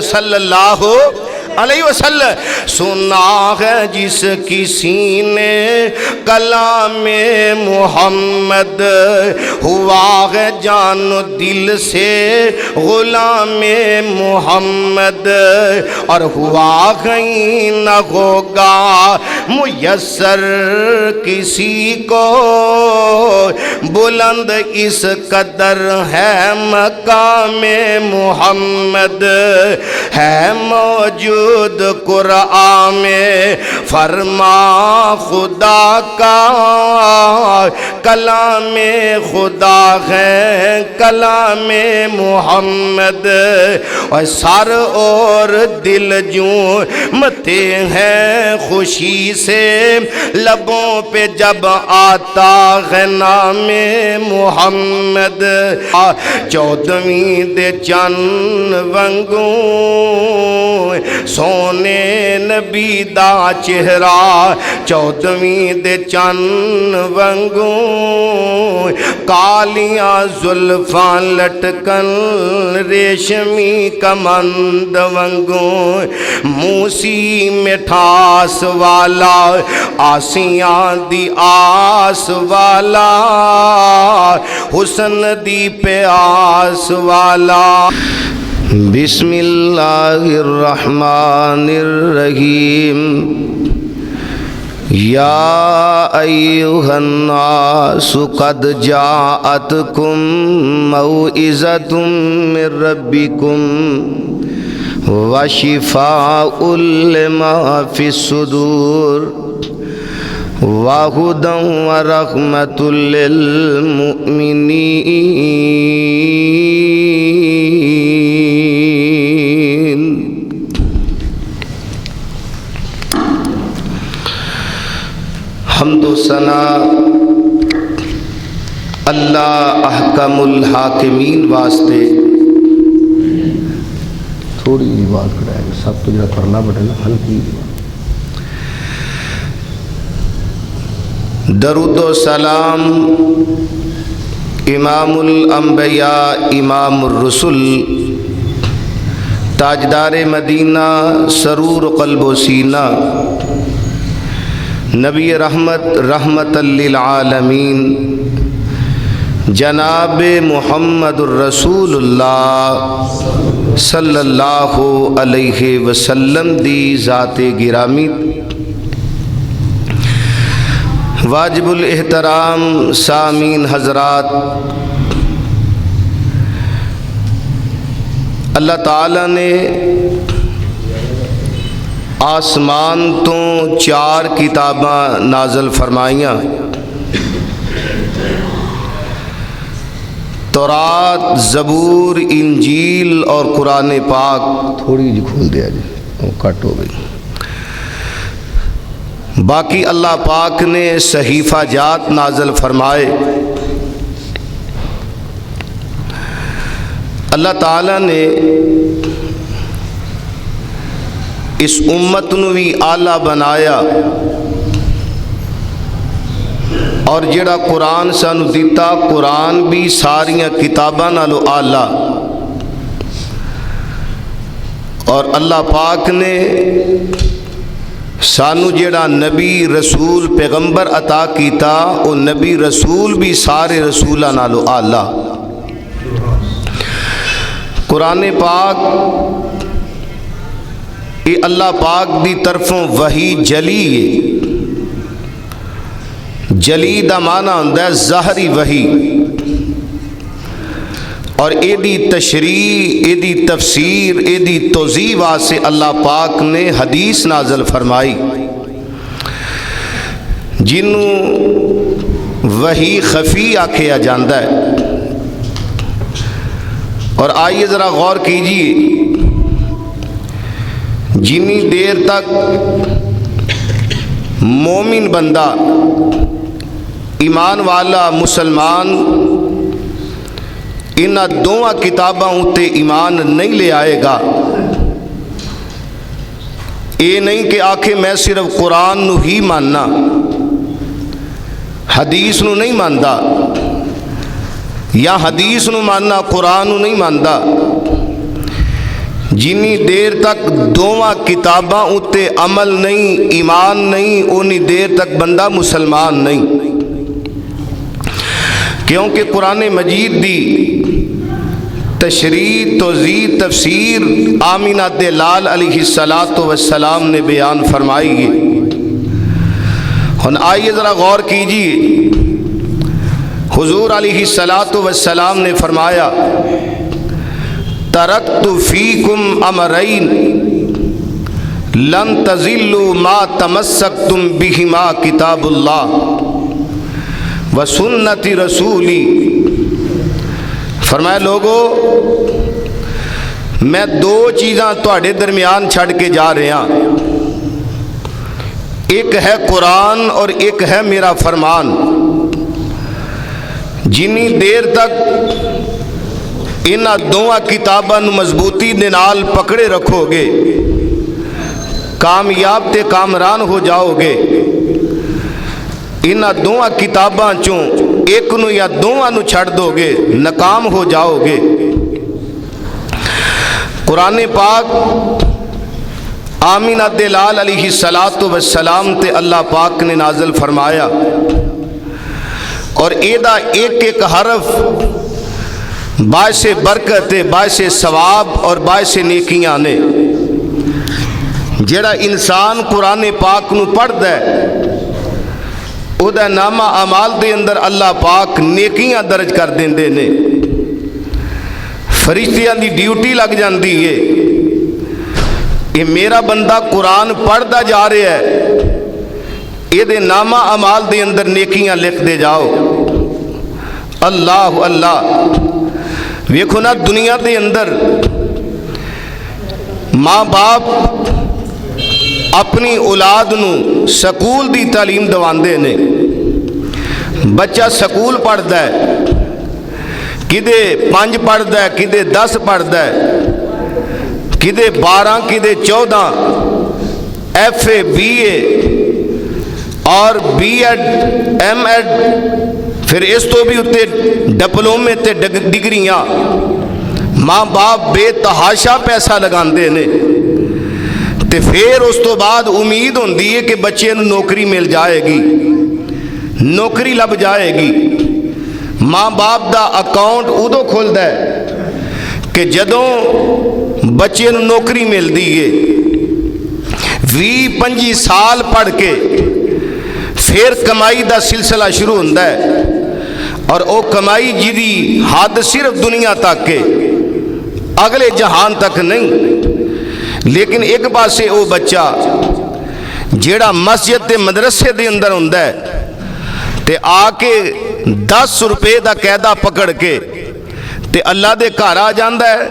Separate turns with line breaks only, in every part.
صلی اللہ علیہ وسلم سنا ہے جس کسی نے کلام محمد ہوا ہے جان و دل سے غلام محمد اور ہوا کہیں نہ ہوگا میسر کسی کو بلند اس قدر ہے مقام محمد ہے موجود قرآن میں فرما خدا کا کلام خدا ہے کلام محمد اور سر اور دل جھومتے ہیں خوشی سے لبوں پہ جب آتا ہے نام محمد 14ویں دے چند ونگوں سونے نبی دا چہرہ 14ویں دے چند ونگوں کالیاں زلفاں لٹکن ریشمی کمند ونگوں موسی مٹھاس والا آسیاں دی آس والا حسن دی پیاس والا بسم اللہ الرحمن الرحیم یا ایھا الناس قد جاءتکم موعظۃ من ربکم وشفاء لما فی الصدور وہدی ورحمۃ للمؤمنین حمد و ثنا اللہ احکم الحاکمین واسطے تھوڑی جی بات کرائے گا سب تو جڑا کرنا پڑے نا ہلکی درود و سلام امام الانبیاء امام الرسل تاجدار مدینہ سرور قلب و سینہ نبی رحمت رحمت للعالمین جناب محمد الرسول اللہ صلی اللہ علیہ وسلم دی ذات گرامی واجب الاحترام سامعین حضرات اللہ تعالیٰ نے آسمان تو 4 کتاباں نازل فرمائیاں تورات زبور انجیل اور قرآن پاک تھوڑی جی کھول دیا جی کٹ ہو گئی باقی اللہ پاک نے صحیفہ جات نازل فرمائے اللہ تعالیٰ نے اس امت نو بھی آلہ بنایا اور جڑا قرآن سانو دیتا قرآن بھی ساریاں کتاباں نالو آلہ اور اللہ پاک نے سانو جڑا نبی رسول پیغمبر عطا کیتا وہ نبی رسول بھی سارے رسولہ نالو آلہ قرآن پاک یہ اللہ پاک دی طرفوں وحی جلی ہے جلی دا معنی ہوتا ہے ظاہری وحی اور ایدی تشریح ایدی تفسیر ایدی توضیح واسے اللہ پاک نے حدیث نازل فرمائی جنوں وحی خفی آکھیا جاندہ ہے اور آئیے ذرا غور کیجئے جنی دیر تک مومن بندہ ایمان والا مسلمان انہاں دوواں کتاباں اُتے ایمان نہیں لے آئے گا یہ نہیں کہ آکھے میں صرف قرآن نو ہی ماننا حدیث نو نہیں ماندا یا حدیث نو ماننا قرآن نو نہیں ماندا جنی دیر تک دوواں کتاباں اتے عمل نہیں، ایمان نہیں، اونی دیر تک بندہ مسلمان نہیں۔ کیونکہ قرآن مجید دی تشریح، توضیح، تفسیر آمینہ دلال علیہ السلام نے بیان فرمائی ہے۔ آئیے ذرا غور کیجیے، حضور علیہ السلام نے فرمایا ترکت فیکم امرین لن تضلوا ما تمسکتم بہما کتاب اللہ وسنت رسولی۔ فرمایا لوگو میں دو چیزاں تواڈے درمیان چھڑ کے جا رہا ہاں، ایک ہے قرآن اور ایک ہے میرا فرمان۔ جنی دیر تک انہاں دوواں کتاباں مضبوطی دے نال پکڑے رکھو گے، کامیاب تے کامران ہو جاؤ گے۔ انہاں دوواں کتاباں چوں ایک نو یا دوواں نو چھڑ دو گے، ناکام ہو جاؤ گے۔ قرآن پاک آمینہ دلال علیہ السلام تے اللہ پاک نے نازل فرمایا، اور ایدہ ایک ایک حرف باعث برکت، باعث ثواب اور باعث نیکیاں نے۔ جڑا انسان قرآن پاک نو پڑھ دے او دا نامہ اعمال دے اندر اللہ پاک نیکیاں درج کر دیندے نے، فرشتیاں دی ڈیوٹی لگ جاندی ہے۔ یہ میرا بندہ قرآن پڑھدا جا رہا ہے، یہ دے نامہ اعمال دے اندر نیکیاں لکھ دے جاؤ۔ اللہ اللہ، ویکھو نا دنیا دے اندر ماں باپ اپنی اولاد نو سکول دی تعلیم دواندے نے۔ بچہ سکول پڑھدا ہے، کدے 5 پڑھدا ہے، کدے 10 پڑھدا ہے، کدے 12، کدے 14، FA BA اور BEd MEd، پھر اس تو بھی اتے ڈپلومے تے ڈگریاں۔ ماں باپ بے تحاشا پیسہ لگاندے نے، تے پھر اس تو بعد امید ہوندی ہے کہ بچے نو نوکری مل جائے گی، نوکری لب جائے گی۔ ماں باپ دا اکاؤنٹ ادو کھلدا ہے کہ جدوں بچے نو نوکری مل دی ہے۔ 20-25 سال پڑھ کے پھر کمائی دا سلسلہ شروع ہوتا ہے، اور او کمائی جیدی حد صرف دنیا تک کے، اگلے جہان تک نہیں۔ لیکن ایک پاسے او بچہ جیڑا مسجد تے مدرسے دے اندر ہوندا ہے تے آ کے 10 روپے دا قاعدہ پکڑ کے تے اللہ دے گھر آ جاندا ہے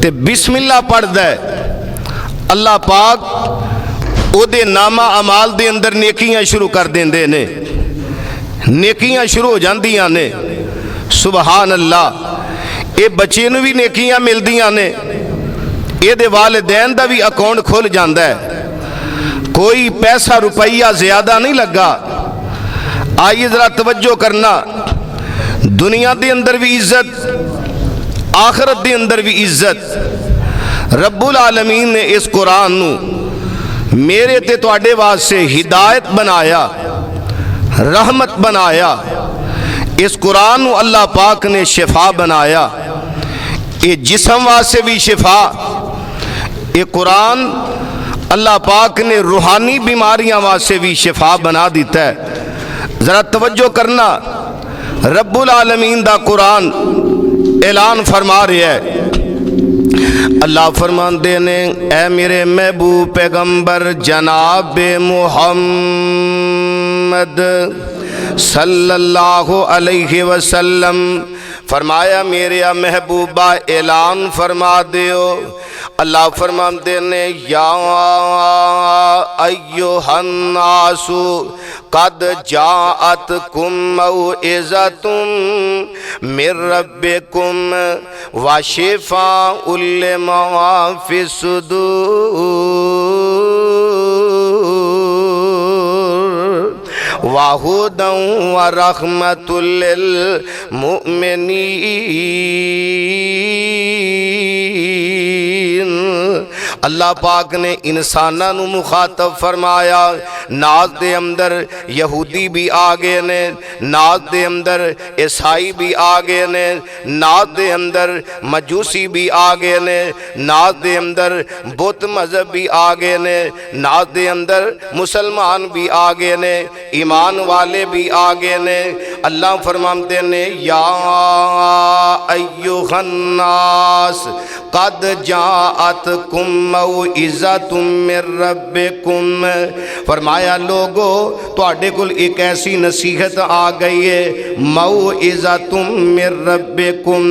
تے بسم اللہ پڑھدا ہے، اللہ پاک او دے نامہ اعمال دے اندر نیکیاں شروع کر دیندے نے، نیکیاں شروع ہو جاندیاں نے۔ سبحان اللہ، اے بچے نو بھی نیکیاں ملدیاں نے، اے دے والدین دا بھی اکاؤنٹ کھل جاندا ہے، کوئی پیسہ روپیہ زیادہ نہیں لگا۔ آئیے ذرا توجہ کرنا، دنیا دے اندر بھی عزت، آخرت دے اندر بھی عزت۔ رب العالمین نے اس قرآن نو میرے تے تواڈے واسطے ہدایت بنایا، رحمت بنایا۔ اس قرآن نو اللہ پاک نے شفا بنایا، یہ جسم واسطے بھی شفا۔ یہ قرآن اللہ پاک نے روحانی بیماریاں واسطے بھی شفا بنا دیتا ہے۔ ذرا توجہ کرنا، رب العالمین دا قرآن اعلان فرما رہے ہے، اللہ فرماندے نے اے میرے محبوب پیغمبر جناب محمد صلی اللہ علیہ وسلم، فرمایا میرے محبوبہ اعلان فرما دیو۔ اللہ فرماندے نے یا ایھا الناس قد جاءتکم موعظۃ من ربکم وشفاء لما فی الصدور وَهُدًى وَرَحْمَةٌ لِّلْمُؤْمِنِينَ۔ اللہ پاک نے انساناں نو مخاطب فرمایا، ناز دے اندر یہودی بھی آگے نے، ناز دے اندر عیسائی بھی آگے نے، ناز دے اندر مجوسی بھی آگے نے، ناز دے اندر بت مذہب بھی آگے نے، ناز دے اندر مسلمان بھی آگے نے، ایمان والے بھی آگے نے۔ اللہ فرماتے نے یا ایھا الناس قد جاءتکم موعظۃ من ربکم، فرمایا لوگو تواڈے کول ایک ایسی نصیحت آ گئی ہے، موعظۃ من ربکم،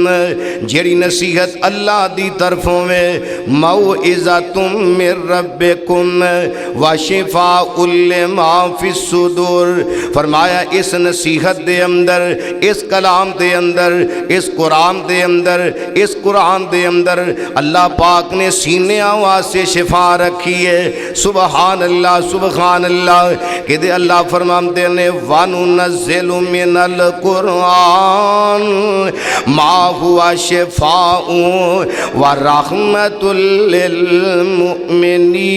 جیڑی نصیحت اللہ دی طرفوں میں، موعظۃ من ربکم وشفاء لما فی الصدور، فرمایا اس نصیحت دے اندر، اس کلام دے اندر، اس قرآن دے اندر، اس قرآن دے اندر اللہ پاک نے سینے آواز سے شفا رکھی ہے۔ سبحان اللہ سبحان اللہ، کہ دے اللہ فرماتے نے وَنُنَزِّلُ مِنَ الْقُرْآنِ مَا هُوَ شِفَاءٌ وَرَحْمَةٌ لِّلْمُؤْمِنِينَ۔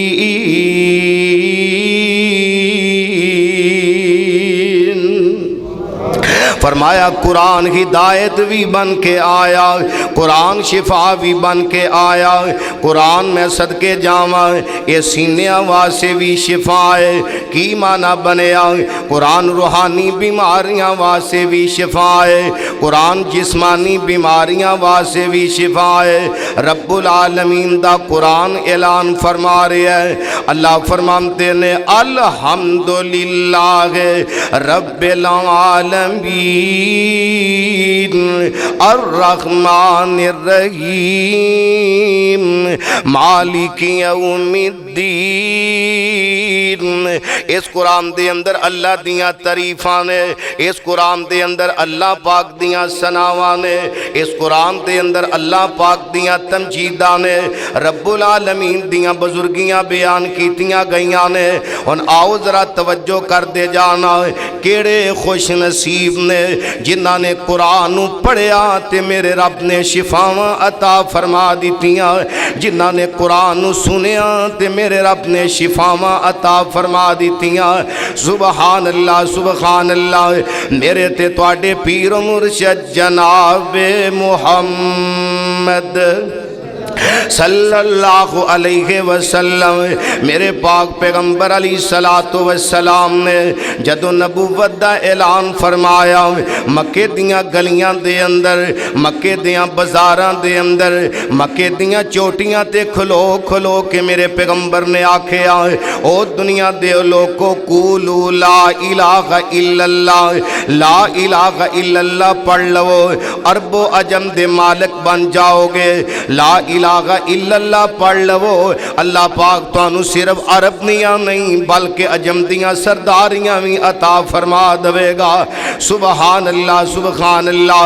فرمایا قرآن ہدایت بھی بن کے آیا، قرآن شفا بھی بن کے آیا، قرآن میں صدقے جاواں یہ سینے آواز سے بھی شفا ہے۔ کی معنی بنیا؟ قرآن روحانی بیماریاں واسے بھی شفا ہے، قرآن جسمانی بیماریاں واسے بھی شفا ہے۔ رب العالمین دا قرآن اعلان فرما رہے ہیں، اللہ فرماتے نے الحمدللہ رب العالمین الرحمن الرحیم مالک یوم الدین۔ اس قرآن دے اندر اللہ دیاں تعریفاں نے، اس قرآن دے اندر اللہ پاک دیاں ثناواں نے، اس قرآن دے اندر اللہ پاک دیاں تمجیداں نے، رب العالمین دیاں بزرگیاں بیان کیتیاں گئیاں نے۔ اور آؤ ذرا توجہ کر دے جانا، کیڑے خوش نصیب نے جنہاں نے قرآن پڑھیا تے میرے رب نے شفاواں عطا فرما دیتیاں، جنہاں نے قرآن سنیا تے میرے رب نے شفاواں عطا فرما دیتیاں۔ سبحان اللہ سبحان اللہ۔ میرے تے تواڈے پیر و مرشد جناب محمد صلی اللہ علیہ وسلم، میرے پاک پیغمبر علیہ السلام نے جدو نبوت دا اعلان فرمایا، مکے دیاں گلیاں دے اندر، مکے دیاں بازاراں دے اندر، مکے دیاں چوٹیاں تے کھلو کھلو کے میرے پیغمبر نے آکھیا او دنیا دے لوگو قولوا لا الہ الا اللہ، لا الہ الا اللہ پڑھ لو، عرب و عجم دے مالک بن جاؤ گے۔ لا الہ الا اللہ پڑھ لو، اللہ پاک تانوں صرف عرب دیاں نہیں بلکہ عجم دیاں سرداریاں بھی عطا فرما دے گا۔ سبحان اللہ سبحان اللہ۔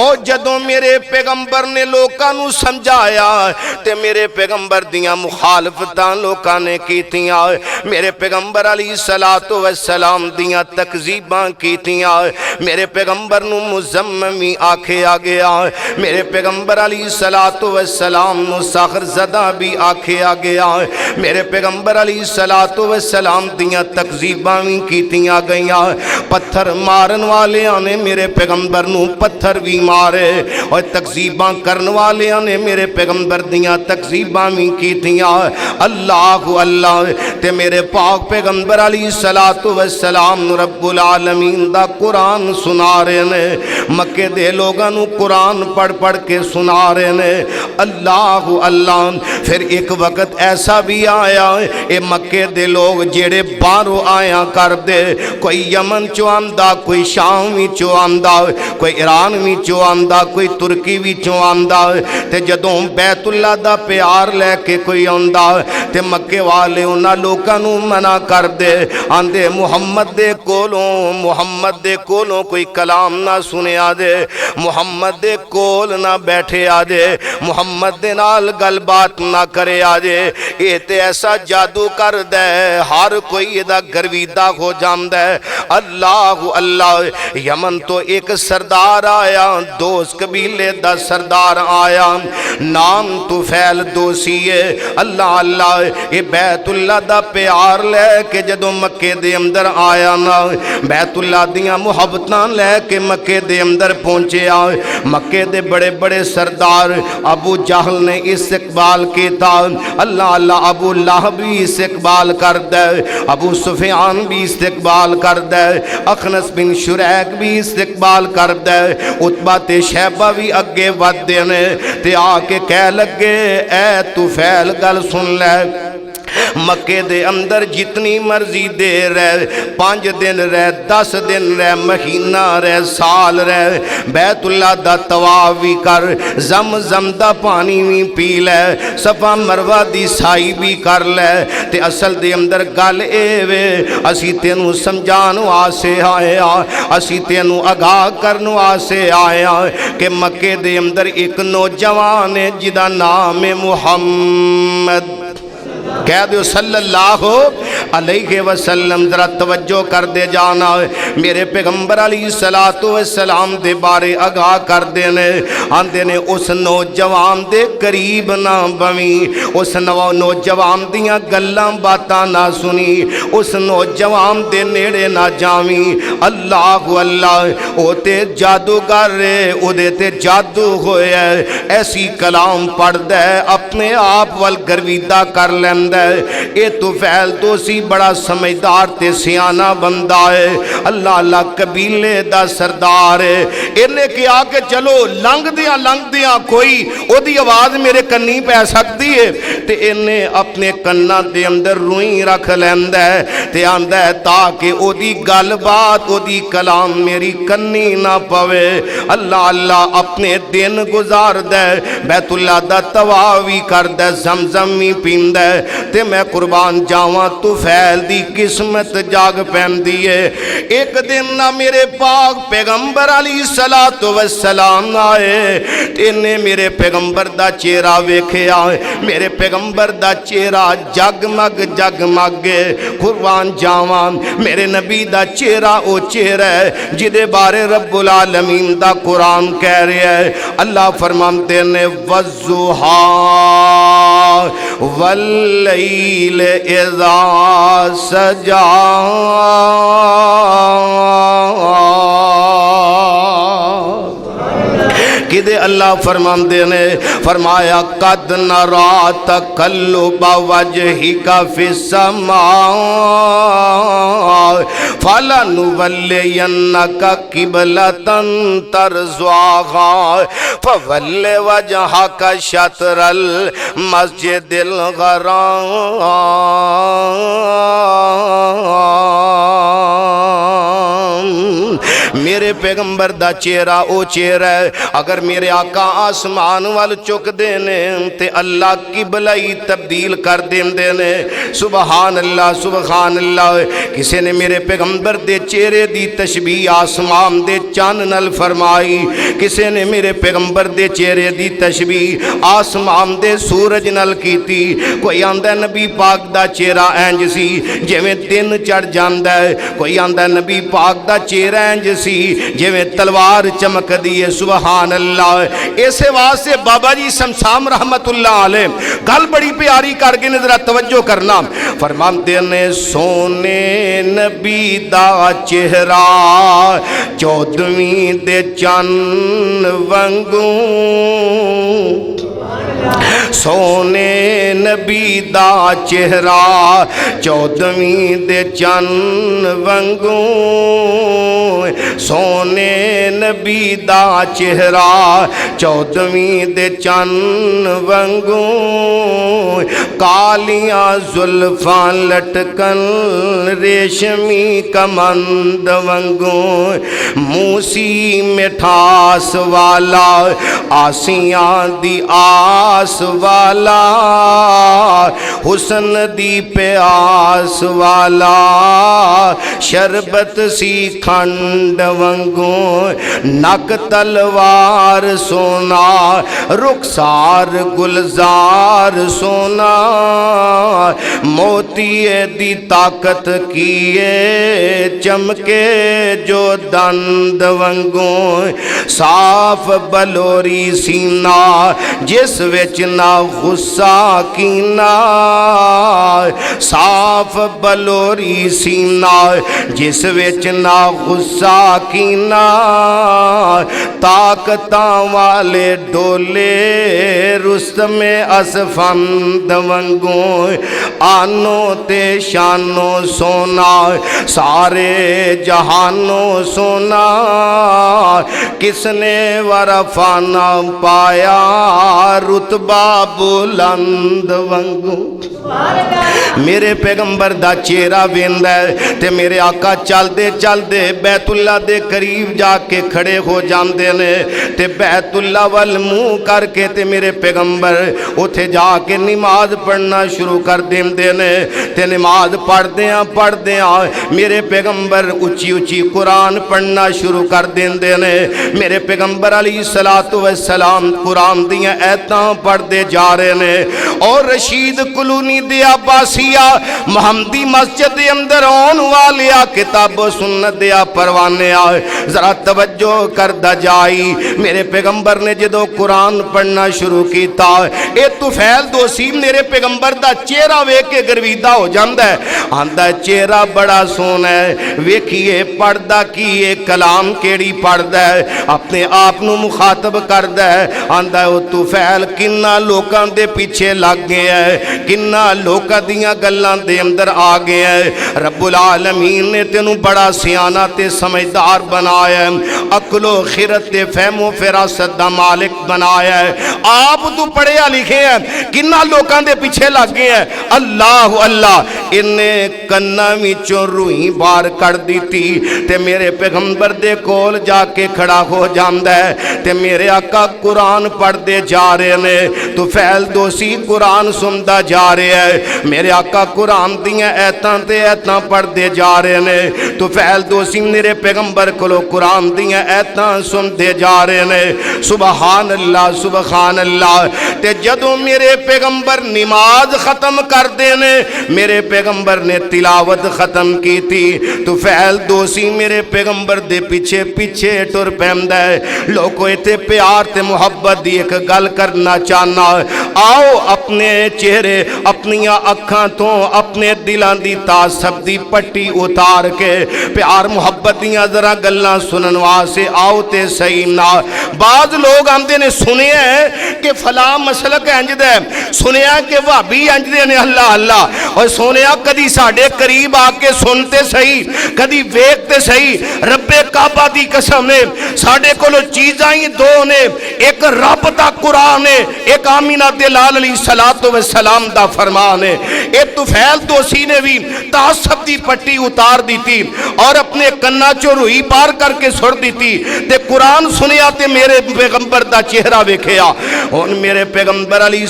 اور جدوں میرے پیغمبر نے لوکاں نوں سمجھایا تے میرے پیغمبر دیاں مخالفتاں لوکاں نے کیتیاں، میرے پیغمبر علیہ السلام دیاں تکذیباں کیتیاں، میرے پیغمبر نوں مذممی آکھیا گیا، میرے پیغمبر علیہ السلام نو ساخر زدہ بھی آکھیا گیا، میرے پیغمبر علیہ السلام دیاں تکذیباں بھی کیتیاں گئیاں، پتھر مارن والے نے میرے پیغمبر نو پتھر بھی مارے، اور تکذیباں کرن والے نے میرے پیغمبر دیاں تکذیباں بھی کیتیاں۔ اللہ اللہ تے میرے پاک پیغمبر علیہ السلام رب العالمین دا قرآن سنا رہے نے، مکے دے لوگاں نو قرآن پڑھ پڑھ کے سنا رہے نے۔ اللہ اللہ۔ پھر ایک وقت ایسا بھی آیا اے مکے دے لوگ جیڑے باہروں آیا کر دے، کوئی یمن چو آندا، کوئی شام وچوں آندا، کوئی ایران وچوں آندا، کوئی ترکی وچوں آندا، تے جدوں بیت اللہ دا پیار لے کے کوئی آندا تے مکے والے انہاں لوکاں نوں منع کر دے، آندے محمد دے کولوں کوئی کلام نہ سنیا دے، محمد دے کول نہ بیٹھے آ دے، محمد دے نال گل بات نہ کرے آجے، یہ تے ایسا جادو کر دے ہر کوئی دا گرویدہ ہو جام دے۔ اللہ اللہ۔ یمن تو ایک سردار آیا، دوست قبیلے دا سردار آیا، نام طفیل دوسی ہے اللہ اللہ اے بیت اللہ دا پیار لے کے جدوں مکے دے اندر آیا نا بیت اللہ دیاں محبتاں لے کے مکے دے اندر پہنچے آئے مکے دے بڑے بڑے سردار ابو جہل نے استقبال کیتا اللہ اللہ ابو لہب بھی استقبال کر دے ابو سفیان بھی استقبال کر دے اخنس بن شریک بھی استقبال کر دے عتبہ تے شیبہ بھی اگے ود دینے تے آ کے کہہ لگے اے طفیل گل سن لے مکے دے اندر جتنی مرضی دیر رہ 5 دن رہ 10 دن رہ مہینہ رہ سال رہ بیت اللہ دا طواف بھی کر زمزم دا پانی بھی پی لے صفا مروہ دی سائی بھی کر لے تے اصل دے اندر گل اے وے اسی تینوں سمجھانو آسے آئے اسی تینوں آگاہ کرنو آسے آئے کہ مکے دے اندر ایک نوجوان ہے جدا نام محمد کہہ دیو صلی اللہ علیہ وسلم ذرا توجہ کر دے جانا میرے پیغمبر علیہ السلام دے بارے آگاہ کر دینے آندے نے اس نوجوان دے قریب نہ بویں اس نوجوان دیاں گلاں باتاں نہ سنی اس نوجوان دے نیڑے نہ جاویں اللہ اللہ او تے جادوگر او دے تے جادو ہویا ایسی کلام پڑھ دے اپنے آپ والگرویدہ کر لیندے اے طفیل دوسی بڑا سمجھدار تے سیانہ بندہ ہے اللہ اللہ قبیلے دا سردار ہے انہیں کیا کہ چلو لنگ دیاں کوئی او دی آواز میرے کنی پہ سکتی ہے تے انہیں اپنے کنہ دے اندر روئیں رکھ لیندہ ہے تے آندہ ہے تاکہ او دی گل بات او دی کلام میری کنی نہ پوے اللہ اللہ اپنے دن گزار دے بیت اللہ دا تواوی کر دے زمزمی پیندہ تے میں قربان جاواں طفیل دی قسمت جاگ پہن دیئے ایک دن نہ میرے پاک پیغمبر علیہ السلام آئے انہیں میرے پیغمبر دا چہرہ ویکھے آئے میرے پیغمبر دا چہرہ جگمگ جگمگے قربان جاواں میرے نبی دا چہرہ او چہرہ ہے جدے بارے رب العالمین دا قرآن کہہ رہے ہیں اللہ فرماتے ہیں وَالضُّحَىٰ وَاللَّيْلِ إِذَا سَجَىٰ کدے اللہ فرماندے نے فرمایا قد نرا تقلب وجہک فی السماء فلنولینک قبلۃ ترضاها فول وجہک شطر المسجد الحرام میرے پیغمبر دا چہرہ او چہرہ ہے اگر میرے آقا آسمان وال چک دینے تے اللہ قبلہی تبدیل کر دینے سبحان اللہ کسی نے میرے پیغمبر دے چہرے دی تشبیہ آسمان دے چاند نال فرمائی کسی نے میرے پیغمبر دے چہرے دی تشبیہ آسمان دے سورج نال کیتی کوئی آندہ نبی پاک دا چہرہ اینج سی جویں دن چڑھ جاندہ ہے کوئی آندہ نبی پاک دا چہرہ اینج سی جویں تلوار چمک دیئے سبحان اللہ ایسے واسے بابا جی سمسام رحمت اللہ علیہ گل بڑی پیاری کر کے نظرہ توجہ کرنا فرماتے نے سونے نبی دا چہرہ 14ویں دے چند ونگوں سونے نبی دا چہرہ 14ویں دے چند ونگوں سونے نبی دا چہرہ 14ویں دے چند ونگوں کالیاں زلفاں لٹکن ریشمی کمند ونگوں موسی مٹھاس والا آسیاں دی آس والا حسن دی پیاس والا شربت سی کھنڈ ونگوں نک تلوار سونا رخسار گلزار سونا موتی دی طاقت کیے چمکے جو دند ونگوں صاف بلوری سینہ جس وچ نہ غصہ کینا صاف بلوری سینہ جس وچ نہ غصہ کینا طاقتاں والے ڈولے رستم اسفند ونگوں آنو تے شانو سونا سارے جہانو سونا کس نے ورفانا پایا رتبہ بلند ونگوں میرے پیغمبر دا چہرہ ویندا ہے تے میرے آقا چل دے بیت اللہ دے قریب جا کے کھڑے ہو جاندے نے تے بیت اللہ وال منہ کر کے تے میرے پیغمبر اتھے جا کے نماز پڑھنا شروع کر دیندے نے تے نماز پڑھدیاں میرے پیغمبر اچھی قرآن پڑھنا شروع کر دیندے نے میرے پیغمبر علیہ السلام قرآن دیاں ایتاں پڑھ دے جا رہے نے اور رشید کلونی دے عباسیہ محمدی مسجد دے اندر آن والیا کتاب و سنت دیا پروانے آئے ذرا توجہ کردہ جائی میرے پیغمبر نے جدو قرآن پڑھنا شروع کیتا اے طفیل دوسی میرے پیغمبر دا چہرہ ویکھ کے گرویدہ ہو جاندہ ہے آندہ چہرہ بڑا سونا ہے ویکھیے پڑھدا کیے کلام کیڑی پڑھدا ہے اپنے آپ نو مخاطب کردہ ہے آندہ ہے وہ طفیل کنہ لوکاں دے پیچھے لگ گئے ہیں کنہ لوکاں دیاں گلان دے اندر آگئے ہیں رب العالمین نے تینوں بڑا سیانہ تے سمجھدار بنایا ہے عقل و خیرت تے فہم و فراست دا مالک بنایا ہے آپ تو پڑھیا لکھے ہیں کنہ لوکاں دے پیچھے لگ گئے ہیں اللہ اللہ انہیں کنہ وچوں روئی بار کر دیتی تے میرے پیغمبر دے کول جا کے کھڑا ہو جاندہ ہے تے میرے آقا قرآن پڑھ دے جا رہے نے تو فیل دوسی قرآن سندہ جا رہے ہیں میرے آقا قرآن دیاں ایتاں تے ایتاں پڑھ دے جا رہے نے تو فیل دوسی میرے پیغمبر کلو قرآن دیاں ایتاں سندے جا رہے نے سبحان اللہ تے جدوں میرے پیغمبر نماز ختم کر دینے میرے پیغمبر نے تلاوت ختم کی تھی تو فیل دوسی میرے پیغمبر دے پیچھے ٹر پہمدہ ہے لوگوں تے پیار تے محبت دی ایک گل کرنا چاہنا آؤ اپنے چہرے اپنی اکھاں تو اپنے دلان دی تعصب دی پٹی اتار کے پیار محبت دیاں ذرا گلاں سنن واسے آؤ تے صحیح نہ بعض لوگ آندے نے سنے ہیں کہ فلاں مسلک انج دے سنے ہیں کہ وہابی انج دے نے اللہ اللہ اور سنے ہیں کدی ساڑے قریب آ کے سنتے صحیح کدی ویکتے صحیح رب کعبہ دی قسم نے ساڑے کولو چیزائیں دو نے ایک رب دا قرآن ہے ایک آمینہ دلال علیہ السلام دا فرمان ہے ایک طفیل دوسی نے بھی تعصب دی پٹی اتار دی تھی اور اپنے کنہ چو روئی پار کر کے سڑ دی تھی تے قرآن سنیا تے میرے پیغمبر دا چہرہ ویکھیا ان میرے پیغمبر علیہ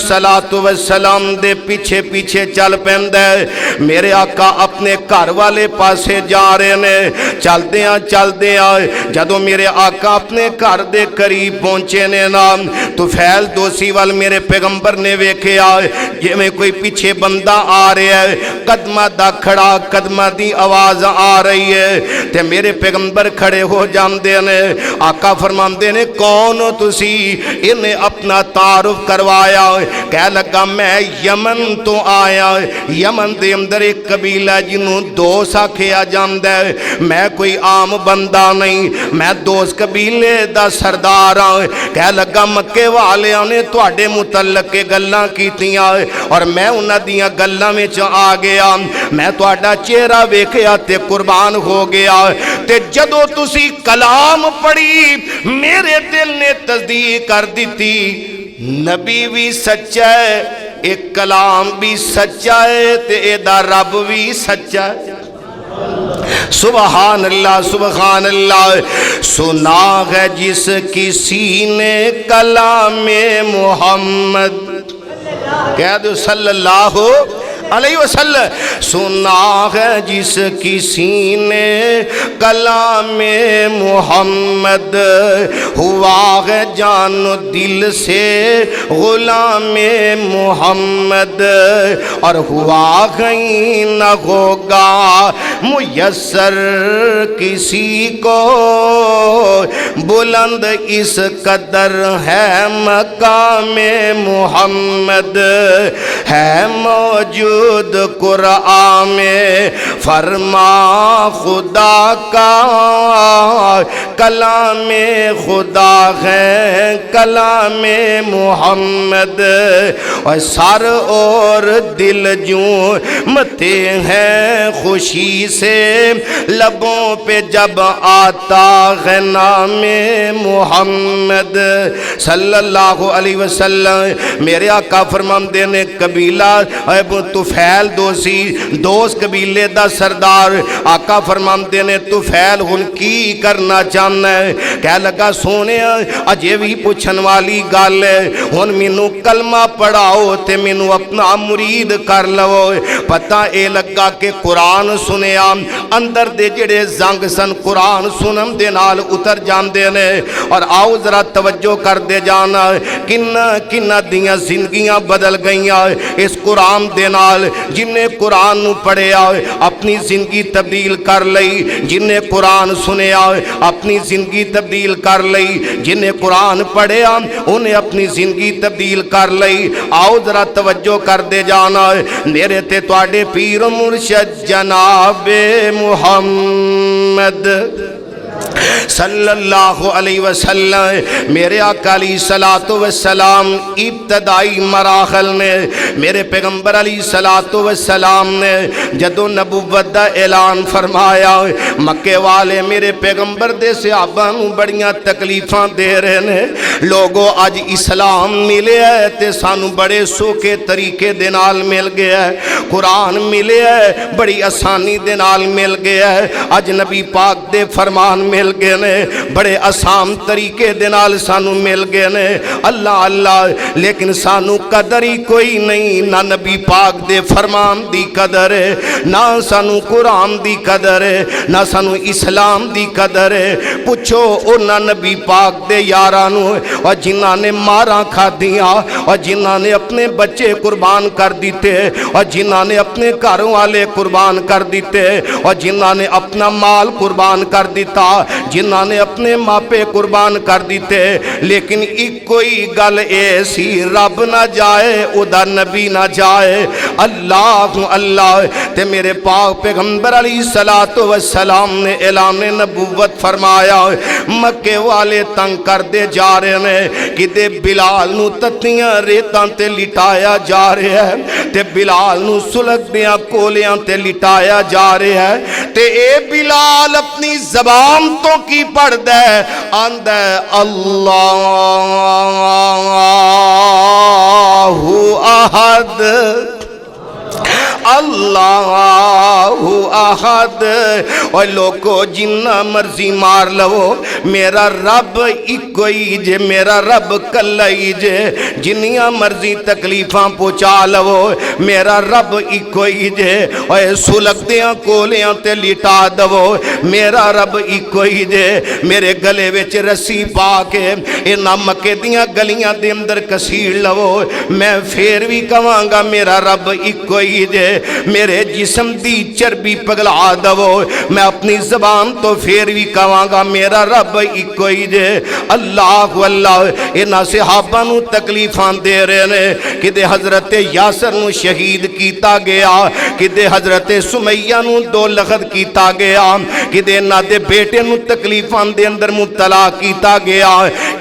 السلام دے پیچھے چل پہندہ ہے میرے آقا اپنے گھر والے پاسے جا رہے نے چل دیاں جدو میرے آقا اپنے گھر دے قریب پہنچے نے نام تو فیل دوسی وال میرے پیغمبر نے ویکھے آئے یہ میں کوئی پیچھے بندہ آ رہے ہے قدمہ دا کھڑا قدمہ دی آواز آ رہی ہے تے میرے پیغمبر کھڑے ہو جاندے نے آقا فرماندے نے کون ہو تسی انہیں اپنا تعارف کروایا کہہ لگا میں یمن تو آیا یمن دے اندر ایک قبیلہ جنہوں دوست آکھیا جاندہ ہے میں کوئی عام بندہ نہیں میں دوست قبیلے دا سردار آئے کہہ لگا مکے والے نے تواڈے متعلق کے گلاں کیتیاں اور میں انہاں دیاں گلاں وچ آ گیا میں تواڈا چہرہ ویکھیا تے قربان ہو گیا تے جدو تسی کلام پڑھی میرے دل نے تصدیق کر دیتی نبی بھی سچا ہے ایک کلام بھی سچا ہے تے اے دا رب بھی سچا ہے سبحان اللہ سنا ہے جس کسی نے کلام محمد کہہ دو صلی اللہ علیہ وسلم سنا ہے جس کسی نے کلام محمد ہوا ہے جان و دل سے غلام محمد اور ہوا کہیں نہ ہوگا میسر کسی کو بلند اس قدر ہے مقام محمد ہے موجود قرآن میں فرما خدا کا کلام خدا ہے کلام محمد اور سر اور دل جھومتے ہیں خوشی سے لبوں پہ جب آتا ہے نام محمد صلی اللہ علیہ وسلم میرے آقا فرماندے نے قبیلہ ابو طفیل دوست قبیلے دا سردار آقا فرماندے نے طفیل ہن کی کرنا چاہنا ہے کہہ لگا سونے اجے بھی پوچھن والی گل ہے ہن مینوں کلمہ پڑھاؤ تے مینوں اپنا مرید کر لو پتہ اے لگا کہ قرآن سنیا اندر دے جڑے زنگ سن قرآن سنم دے نال اتر جاندے نے اور آؤ ذرا توجہ کر دے جانا کنہ دیاں زندگیاں بدل گئیاں اس قرآن دے نال جن نے قرآن نو پڑھیا اپنی زندگی تبدیل کر لئی جن نے قرآن سنیا اپنی زندگی تبدیل کر لئی جن نے قرآن پڑھیا انہیں اپنی زندگی تبدیل کر لئی آؤ ذرا توجہ کر دے جانا میرے تے تواڈے پیر مرشد جناب محمد صلی اللہ علیہ وسلم میرے آقا علیہ السلام ابتدائی مراحل نے میرے پیغمبر علیہ السلام نے جدو نبوت دا اعلان فرمایا مکے والے میرے پیغمبر دے صحابہ نوں بڑیاں تکلیفاں دے رہے نے لوگوں اج اسلام ملے ہے تے سانو بڑے سوکھے طریقے دے نال مل گیا ہے قرآن ملے ہے بڑی آسانی دے نال مل گیا ہے اج نبی پاک دے فرمان مل گئے نے بڑے آسان طریقے دے نال سانو مل گئے نے اللہ اللہ لیکن سانو قدر ہی کوئی نہیں نہ نبی پاک دے فرمان دی قدر ہے نہ سانو قرآن دی قدر ہے نہ سانو اسلام دی قدر ہے پوچھو انہاں نبی پاک دے یارانو اور جنہاں نے ماراں کھا دیاں اور جنہاں نے اپنے بچے قربان کر دیتے اور جنہاں نے اپنے گھروں والے قربان کر دیتے اور جنہاں نے اپنا مال قربان کر دیتا جنہاں نے اپنے ماپے قربان کر دیتے لیکن ایک کوئی گل ایسی رب نہ جائے ادا نبی نہ جائے اللہ اللہ تے میرے پاک پیغمبر علیہ السلام نے اعلان نبوت فرمایا مکے والے تنگ کر دے جا رہے ہیں کہ دے بلال نو تتیاں ریتاں تے لٹایا جا رہے ہیں تے بلال نو سلگ دیاں کولیاں تے لٹایا جا رہے ہیں تے اے بلال اپنی زبان تو کی پڑھ دے آندے اللہ احد اللہ احد اور لوگو جنہ مرضی مار لو میرا رب ایک ہی جے میرا رب کلئی جے جنیاں مرضی تکلیفاں پہنچا لو میرا رب ایک ہی جے اور سلگ دیاں کولیاں تے لٹا دو میرا رب ایک ہی جے میرے گلے وچ رسی پا کے انہاں مکے دیاں گلیاں دے اندر کسیڑ لو میں پھر بھی کہاں گا میرا رب ایک ہی جے میرے جسم دی چربی پگلا دو میں اپنی زبان تو پھر بھی کہاں گا میرا رب ایک ہی جے اللہ اللہ انہاں صحابہ نو تکلیفاں دے رہے نے کدے حضرت یاسر نو شہید کیتا گیا کدے حضرت سمیہ نو دو لغت کیتا گیا کدے نہ دے بیٹے نو تکلیفاں دے اندر مبتلا کیتا گیا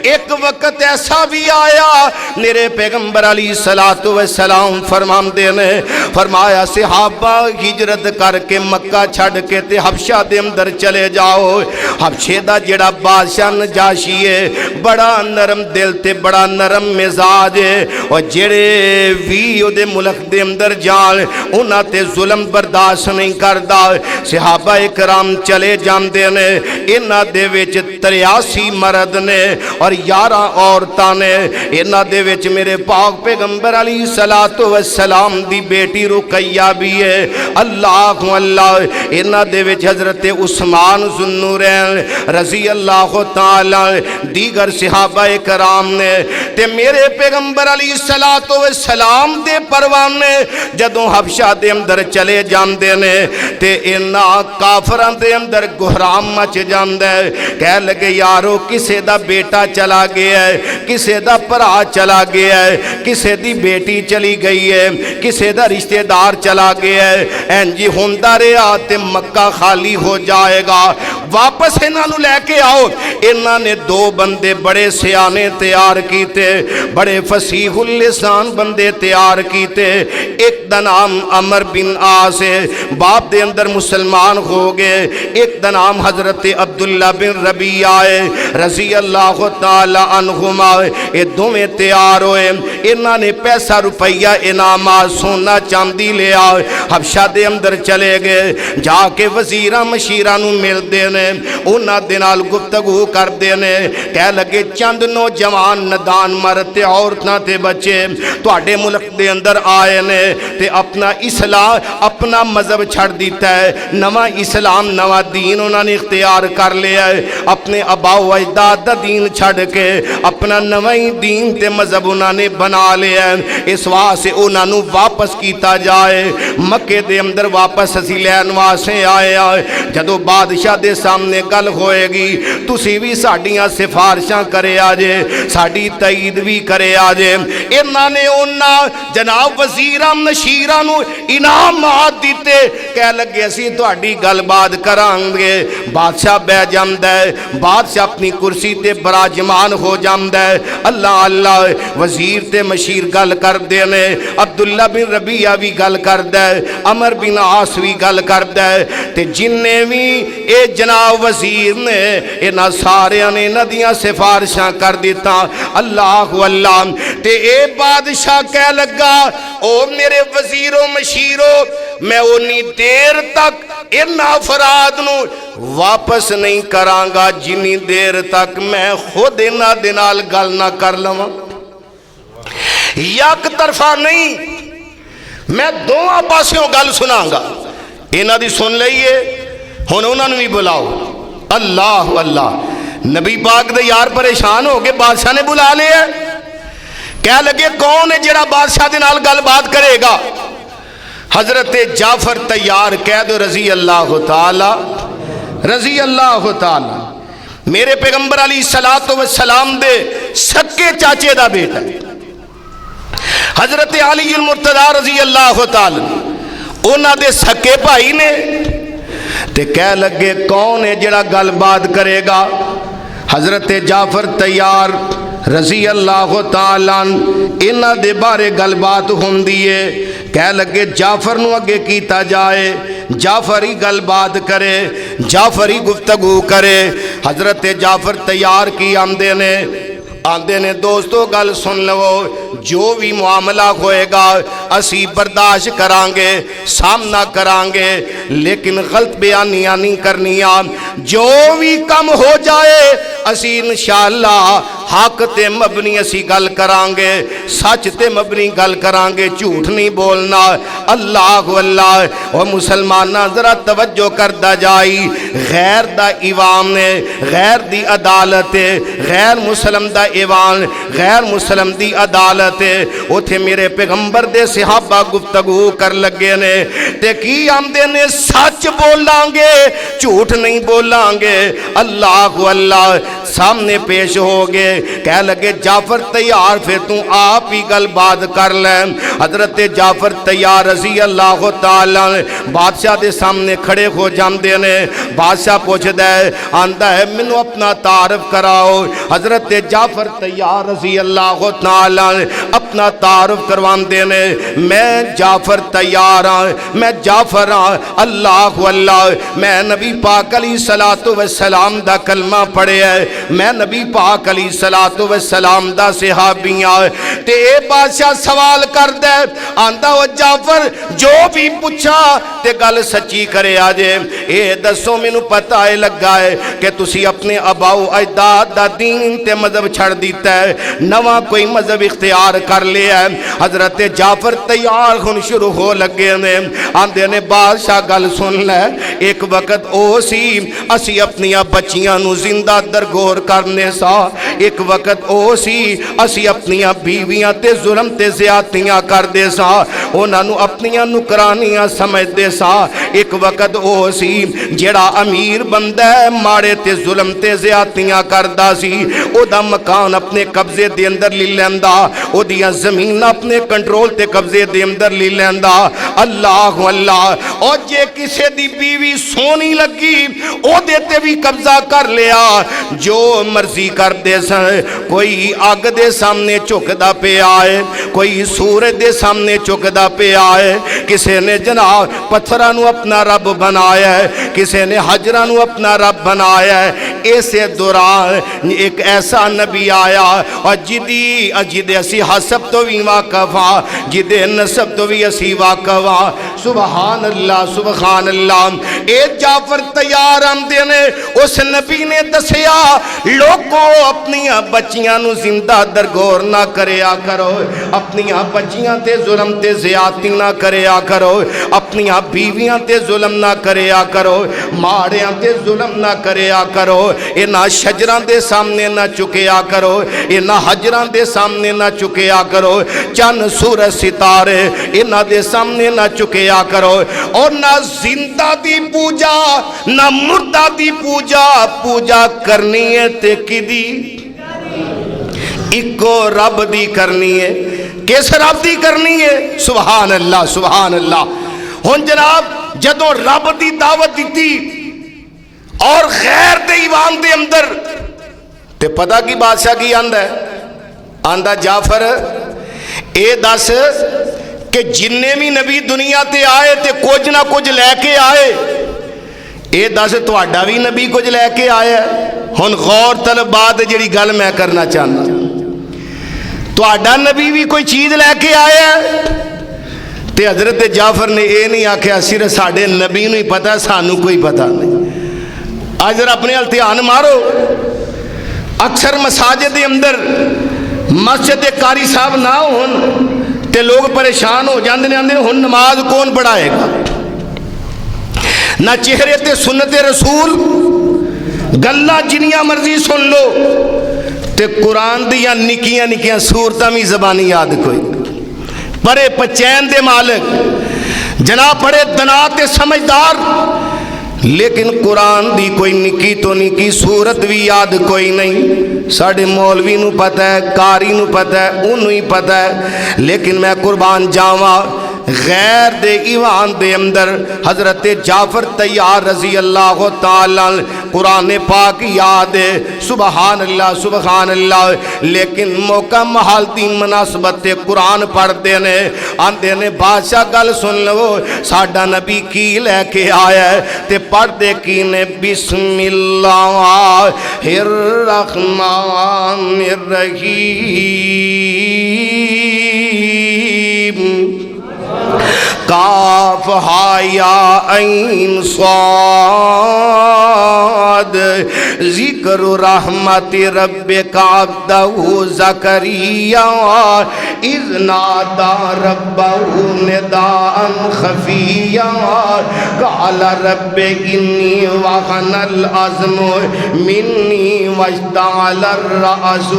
ایک وقت ایسا بھی آیا میرے پیغمبر علیہ السلام فرمان دے نے فرمایا صحابہ ہجرت کر کے مکہ چھڑ کے تے حبشہ دے اندر چلے جاؤ۔ حبشے دا جڑا بادشاہ نجاشی ہے بڑا نرم دل تے بڑا نرم مزاج ہے، اور جڑے وی او دے ملک دے اندر جان انہاں تے ظلم برداشت نہیں کردا۔ صحابہ اکرام چلے جاندے نے، انہاں دے وچ 83 مرد نے اور 11 عورتاں نے، انہاں دے وچ میرے پاک پیغمبر علیہ السلام دی بیٹی رقیہ بھی ہے، اللہ اللہ، انہاں دے وچ حضرت عثمان ذوالنورین رضی اللہ تعالی، دیگر صحابہ کرام نے، تے میرے پیغمبر علیہ السلام دے پروانے جدوں حبشہ دے اندر چلے جاندے نے تے انہاں کافراں دے اندر گہرام مچ جاندا ہے، کہہ لگے یارو کسے دا بیٹا چلا گیا ہے، کسے دا پرا چلا گیا ہے، کسے دی بیٹی چلی گئی ہے، کسے دا رشتہ دار چلا گیا ہے، اینجی ہوندا رہیا تے مکہ خالی ہو جائے گا، واپس انہاں نو لے کے آؤ۔ انہاں نے 2 بندے بڑے سیانے تیار کیتے، بڑے فصیح اللسان بندے تیار کیتے، ایک دا نام عمر بن عاص ہے، باپ دے اندر مسلمان ہو گئے، ایک دا نام حضرت عبداللہ بن ربیعہ ہے رضی اللہ تعالی عنہما، یہ دوویں تیار ہوئے، انہاں نے پیسہ روپیہ انعامات سونا چاندی لیا، حبشہ دے اندر چلے گئے، جا کے وزیراں مشیراں نو مل دینے، انہاں دے نال گفتگو کر دینے، کہہ لگے چند نوجوان ندان مرد تے عورتاں تے بچے تواڈے ملک دے اندر آئے نے تے اپنا اسلام اپنا مذہب چھڑ دیتا ہے، نواں اسلام نواں دین انہاں نے اختیار کر لیا ہے، اپنے آبا و اجداد دا دین چھڑ کے اپنا نواں دین تے مذہب انہاں نے بنا لیا ہے، اس واسطے انہاں نو واپس کیتا جائے۔ مکے دے اندر واپس اسی لین واسطے آئے آئے، جدو بادشاہ دے سامنے گل ہوئے گی تسی بھی ساڈیاں سفارشاں کرے آجے، ساڈی تائید بھی کرے آجے، انہاں نے انہاں جناب وزیراں مشیراں نو انعامات دیتے، کہہ لگے اسی تہاڈی گل بات کران گے، بادشاہ بہ جاندا ہے، بادشاہ اپنی کرسی تے براجمان ہو جاندا ہے، اللہ اللہ، وزیر تے مشیر گل کر دینے، عبداللہ بن ربیعہ بھی گل کردا ہے، عمر بن عاص بھی گل کردا ہے، تے جننے بھی اے جناب وزیر نے انہاں سارے نے ندیاں سفارشاں کر دیتا، اللہ اللہ، تے اے بادشاہ کہہ لگا او میرے وزیروں مشیروں میں اونی دیر تک ان افراد نو واپس نہیں کرانگا جنی دیر تک میں خود انہاں دے نال گل نہ کر لواں، یک طرفہ نہیں، میں دونوں پاسوں گل سناؤں گا، انہاں دی سن لئیے، ہن انہاں نو بھی بلاؤ، اللہ اللہ، نبی پاک دے یار پریشان ہو گئے، بادشاہ نے بلا لیا، کہہ لگے کون ہے جڑا بادشاہ دے نال گل بات کرے گا؟ حضرت جعفر تیار کہہ دو رضی اللہ تعالی، رضی اللہ تعالی، میرے پیغمبر علیہ السلام دے سکے چاچے دا بیٹا ہے، حضرت علی المرتضی رضی اللہ تعالی، انہاں دے سکے بھائی نے، تے کہہ لگے کون ہے جڑا گل بات کرے گا؟ حضرت جعفر تیار رضی اللہ تعالیٰ انہاں دے بارے گل بات ہوندی ہے، کہہ لگے جعفر نو اگے کیتا جائے، جعفر ہی گل بات کرے، جعفر ہی گفتگو کرے، حضرت جعفر تیار کی آندے نے دوستو گل سن لو، جو بھی معاملہ ہوئے گا اسی برداشت کرانگے، سامنا کرانگے، لیکن غلط بیانیاں نہیں کرنیاں، جو بھی کم ہو جائے اسی انشاءاللہ حق تے مبنی اسی گل کرانگے، سچ تے مبنی گل کرانگے، جھوٹ نہیں بولنا، اللہ اللہ۔ اور مسلمانہ ذرا توجہ کردہ جائی، غیر دا ایوان نے، غیر دی عدالت، غیر مسلم دا ایوان، غیر مسلم دی عدالت، اتھے میرے پیغمبر دے صحابہ گفتگو کر لگے نے، تے کی آمدے نے سچ بولانگے، جھوٹ نہیں بولانگے، اللہ اللہ، سامنے پیش ہو گئے، کہہ لگے جعفر تیار، پھر تو آپ ہی گل بات کر لیں۔ حضرت جعفر تیار رضی اللہ تعالیٰ بادشاہ دے سامنے کھڑے ہو جاندے نے، بادشاہ پوچھ دے آندہ ہے منو اپنا تعارف کراؤ، حضرت جعفر جعفر طیار رضی اللہ تعالیٰ اپنا تعارف کرواندے نے، میں جعفر طیار ہاں، میں جعفر ہاں، اللہ اللہ میں نبی پاک علیہ الصلوۃ والسلام دا کلمہ پڑھے ہے، میں نبی پاک علیہ الصلوۃ والسلام دا صحابی ہاں۔ تے اے بادشاہ سوال کر دے، آندا وہ جعفر جو بھی پوچھا تے گل سچی کرے آجے، اے دسو مینوں پتہ ہے لگا ہے کہ تسی اپنے آباؤ اجداد دا دین تے مذہب چھڑ دیتا ہے، نواں کوئی مذہب اختیار کر لیا ہے۔ حضرت جعفر طیار ہن شروع ہو لگے نے، آندے نے بادشاہ گل سن لے، ایک وقت او سی اسی اپنی بچیاں نو زندہ درگور کرنے سا، ایک وقت او سی اسی اپنی بیویاں تے ظلم تے زیادتیاں کر دے سا، انہاں نو اپنیاں نکرانیاں سمجھ دے سا، ایک وقت او سی جڑا امیر بندہ ہے ماڑے تے ظلم تے زیادتیاں کردا سی، او دا مکان اپنے قبضے دے اندر لی لیندا، او دیاں زمین اپنے کنٹرول تے قبضے دے اندر لی لیندا۔ اللہ اللہ، اور جے کسے دی بیوی سونی لگی او دیتے بھی قبضہ کر لیا، جو مرضی کر دے سن، کوئی آگ دے سامنے چکدا پہ آئے، کوئی سورج دے سامنے چکدا پہ آئے، کسے نے جناب پتھرانو اپنا رب بنایا ہے، کسے نے حجرانو اپنا رب بنایا ہے۔ ایسے دوران ایک ایسا نبی آیا اور جدے اسی حسب تو بھی واقفا، جدے نسب تو بھی اسی واقفا، سبحان اللہ سبحان اللہ۔ اے جعفر طیار آمدے نے، اس نبی نے دسیا لوگوں اپنی بچیاں نو زندہ درگور نہ کریا کرو، اپنی بچیاں تے ظلم تے زیادتی نہ کریا کرو، اپنی بیویاں تے ظلم نہ کریا کرو، ماڑیاں تے ظلم نہ کریا کرو، انہاں شجراں دے سامنے نہ چکیا کرو، انہاں حجراں دے سامنے نہ چکیا کرو، چند سورج ستارے انہاں دے سامنے نہ چکیا کرو، اور نہ زندہ دی پوجا نہ مردہ دی پوجا کرنی ہے تے کدی ایکو رب دی کرنی ہے، کس رب دی کرنی ہے؟ سبحان اللہ سبحان اللہ۔ ہن جناب جدو رب دی دعوت دیتی اور غیر دے ایوان دے اندر تے پتہ کی بادشاہ کی آندہ ہے، آندہ جعفر اے دس کہ جننے بھی نبی دنیا تے آئے تے کچھ نہ کچھ لے کے آئے، اے دس تو اڈا بھی نبی کچھ لے کے آیا ہے۔ ہن غور طلب بات جڑی گل میں کرنا چاہنا، تو اڈا نبی بھی کوئی چیز لے کے آیا ہے؟ تے حضرت جعفر نے اے نہیں آکھیا صرف ساڑھے نبی نو ہی پتہ سانو کوئی پتہ نہیں۔ آج ذرا اپنے التحان مارو، اکثر مساجد اندر مسجد قاری صاحب نہ ہون تے لوگ پریشان ہو جاندے نے، آندے ہن نماز کون پڑھائے گا؟ نہ چہرے تے سنت رسول، گلہ جنیاں مرضی سن لو تے قرآن دیا نکیاں نکیاں سورتاں بھی زبانی یاد کوئی، پڑے پچین دے مالک جناب، پڑے دنا تے سمجھدار، لیکن قرآن دی کوئی نکی تو نکی صورت بھی یاد کوئی نہیں۔ ساڑھے مولوی نو پتہ ہے، کاری نو پتہ ہے، انہوں ہی پتہ ہے، لیکن میں قربان جاواں غیر دے ایوان دے اندر حضرت جعفر طیار رضی اللہ تعالیٰ قرآن پاک یاد ہے، سبحان اللہ سبحان اللہ، لیکن موقع محال دی مناسبت قرآن پڑھ دینے، آندے نے بادشاہ گل سن لو ساڑھا نبی کی لے کے آیا ہے، تے پڑھ دے کی نے بسم اللہ الرحمن الرحیم، کاف ہا یا عین صاد، ذکر رحمت ربک عبدہ زکریا اذ نادا ربہ نداء خفیا، قال رب انی وہن العظم منی واشتعل الرأس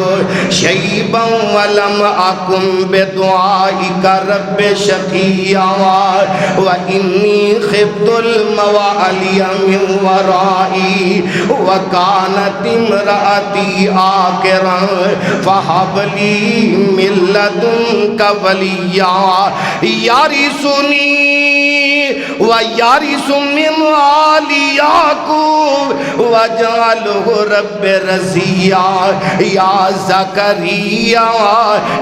شیبا ولم اکن بدعائک رب شقیا، وَإِنِّي خِفْتُ الْمَوَالِيَ مِنْ وَرَائِي وَكَانَتِ امْرَأَتِي عَاقِرًا فَهَبْ لِي مِن لَّدُنكَ وَلِيًّا يَرِثُنِي وَيَرِثُ مِنْ آلِ يَعْقُوبَ وَاجْعَلْهُ رَبِّ رَضِيًّا يَا زَكَرِيَّا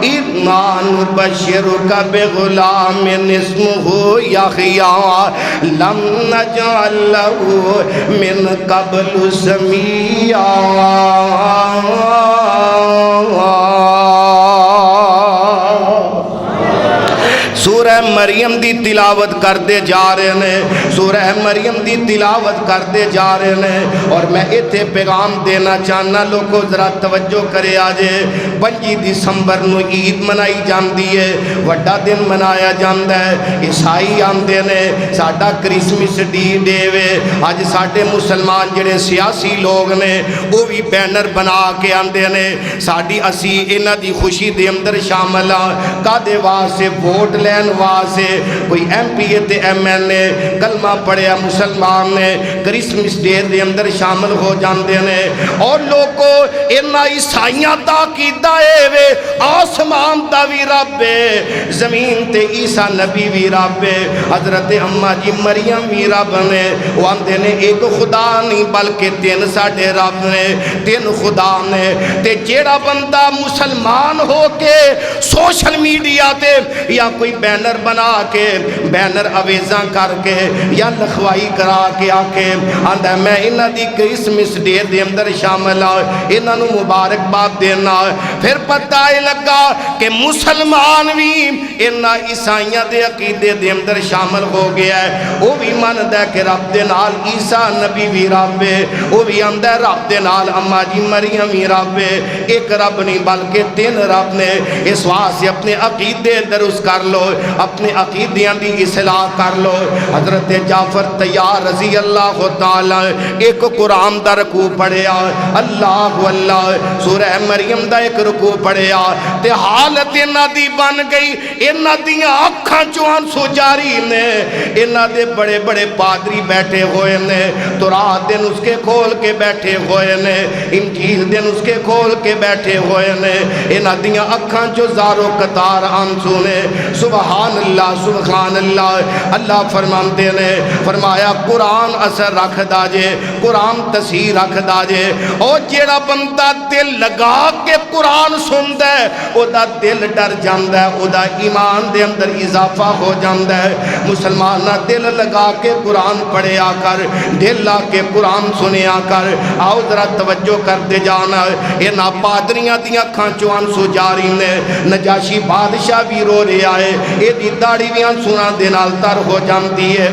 إِنَّا نُبَشِّرُكَ بِغُلَامٍ اسْمُهُ يَحْيَىٰ لَمْ نَجْعَل لَّهُ مِنْ قَبْلُ سَمِيًّا۔ سورہ مریم دی تلاوت کردے جا رہے ہیں، سورہ مریم دی تلاوت کردے جا رہے ہیں، اور میں ایتھے پیغام دینا چاہنا لوگوں ذرا توجہ کرے آجے۔ 25 دسمبر نو عید منائی جاندی ہے، وڈا دن منایا جاندہ ہے، عیسائی آندے نے ساڈا کرسمس ڈے وے۔ آج ساڈے مسلمان جڑے سیاسی لوگ نے وہ بھی بینر بنا کے آندے نے ساڈی اسی انہاں دی خوشی دے اندر شامل ہاں، کادے واسطے ووٹ لین واسطے کوئی ایم پی اے تے ایم ایل اے کلمہ پڑھیا مسلمان نے کرسمس ڈے دے اندر شامل ہو جاندے نے۔ اور لوگوں انہاں عیسائیاں دا عقیدہ اے وے آسمان دا وی رب ہے، زمین تے عیسیٰ نبی وی رب ہے، حضرت اماں جی مریم وی رب نے۔ وہ آندے نے ایک خدا نہیں بلکہ 3 ساڈے رب نے، 3 خدا نے۔ تے جیڑا بندہ مسلمان ہو کے سوشل میڈیا تے یا کوئی بینر بنا کے بینر اویزاں کر کے یا لکھوائی کرا کے آکے آندہ میں انہاں دی کرسمس ڈے دے اندر شامل ہوں، انہاں نو مبارکباد دینا، پھر پتہ لگا کہ مسلمان بھی انہاں عیسائیاں دے عقیدے دے اندر شامل ہو گیا ہے۔ وہ بھی ماندہ ہے کہ رب دے نال عیسیٰ نبی بھی رب ہے، وہ بھی آندہ ہے رب دے نال اماں جی مریم بھی رب ہے۔ ایک رب نہیں بلکہ 3 رب نے۔ اس واسطے اپنے عقیدے درست کر لو، اپنے عقیدیاں دی اصلاح کر لو۔ حضرت جعفر طیار رضی اللہ تعالی ایک قرآن دا رکوع پڑھیا، اللہ اللہ سورہ مریم دا ایک رکوع پڑھیا، تے حالت انہاں دی بن گئی، انہاں دیاں اکھاں چوں آنسو جاری نے۔ انہاں دے بڑے بڑے پادری بیٹھے ہوئے نے، تورات دے نسخے کھول کے بیٹھے ہوئے نے، انجیل دے نسخے کھول کے بیٹھے ہوئے نے، انہاں دیاں اکھاں چوں زارو قطار آنسو نے۔ سبحان اللہ سبحان اللہ۔ اللہ فرماندے نے فرمایا قرآن اثر رکھ دا جے، قرآن تاثیر رکھ دا جے، اور جیڑا بندہ دل لگا کے قرآن سندا ہے او دا دل ڈر جاندا ہے، او دا ایمان دے اندر اضافہ ہو جاندا ہے۔ مسلمانہ دل لگا کے قرآن پڑھیا کر، دل لا کے قرآن سنیا کر۔ آؤ ذرا توجہ کر دے جانا، انہاں پادریاں دیاں اکھاں چوں آنسو جاری نے۔ نجاشی بادشاہ بھی رو رہے آئے، اے دی داڑھی بھی آنسونا دے نال تر ہو جانتی ہے۔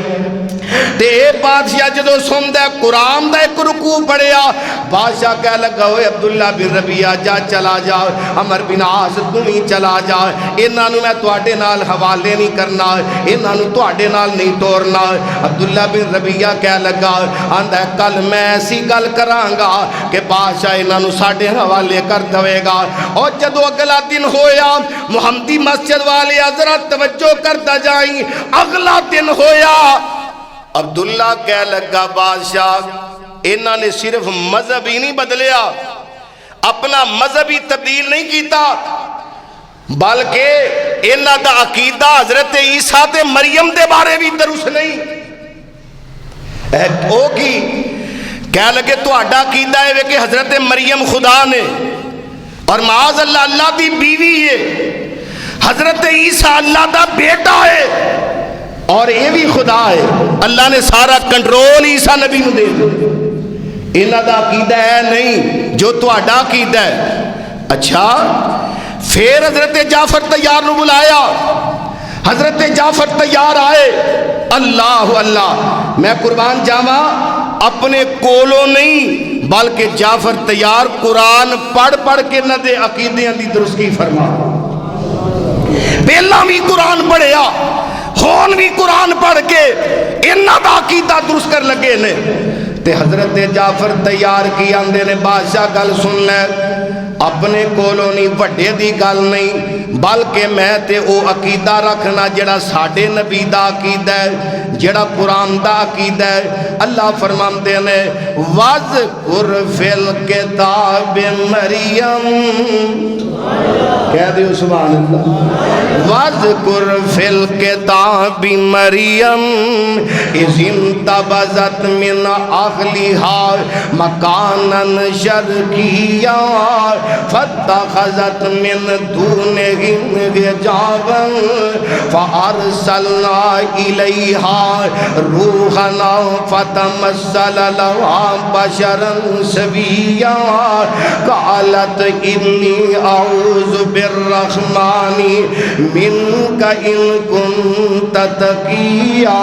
تے اے بادشاہ جدو سندا ہے قرآن دا ایک رکوع پڑھیا، بادشاہ کہہ لگا ہوئے عبداللہ بن ربیعہ جا چلا جا، عمر بن عاص تمہیں چلا جا، انہاں نو میں تواڈے نال حوالے نہیں کرنا، انہاں نو تواڈے نال نہیں توڑنا۔ عبداللہ بن ربیعہ کہہ لگا آندا ہے کل میں ایسی گل کراں گا کہ بادشاہ انہاں نو ساڈے حوالے کر دوے گا۔ اور جدو اگلا دن ہویا محمدی مسجد والے حضرت توجہ کرتا جائیں، اگلا دن ہویا عبداللہ کہہ لگا بادشاہ انہاں نے صرف مذہب ہی نہیں بدلیا، اپنا مذہب ہی تبدیل نہیں کیتا، بلکہ انہاں دا عقیدہ حضرت عیسیٰ تے مریم دے بارے بھی درست نہیں۔ او کی کہہ لگے تو اڈا عقیدہ ہے کہ حضرت مریم خدا نے اور معاذ اللہ اللہ دی بیوی ہے، حضرت عیسیٰ اللہ دا بیٹا ہے اور یہ بھی خدا ہے، اللہ نے سارا کنٹرول عیسیٰ نبی نو دے دیا۔ انہاں دا عقیدہ ہے نہیں جو تو اڈا عقیدہ ہے۔ اچھا پھر حضرت جعفر طیار نو بلایا، حضرت جعفر طیار آئے، اللہ اللہ میں قربان جاواں اپنے کولوں نہیں بلکہ جعفر طیار قرآن پڑھ پڑھ کے نہ دے عقیدیاں دی درستی فرما، پہلا بھی قرآن پڑھیا ہون بھی قرآن پڑھ کے انہاں دا عقیدہ درست کر لگے نے۔ تے حضرت جعفر طیار کی آندے نے بادشاہ گل سن لے، اپنے کولوں نہیں وڈے دی گل نہیں بلکہ میں تے او عقیدہ رکھنا جڑا ساڈے نبی دا عقیدہ ہے، جڑا قرآن دا عقیدہ ہے۔ اللہ فرماندے نے وَذْكُرْ فِي الْكِتَابِ مَرْيَمَ کہہ دیو سبحان اللہ۔ وَاذْكُرْ فِي الْكِتَابِ مَرْيَمَ إِذِ انتَبَذَتْ مِنْ أَهْلِهَا مَكَانًا شَرْقِيًّا فَاتَّخَذَتْ مِنْ دُونِهِمْ حِجَابًا فَأَرْسَلْنَا إِلَيْهَا رُوحَنَا فَتَمَثَّلَ لَهَا بَشَرًا سَوِيًّا قَالَتْ إِنِّي أَعُوذُ بِالرَّحْمَنِ مِنْكَ إِن كُنْتَ تَقِيًّا۔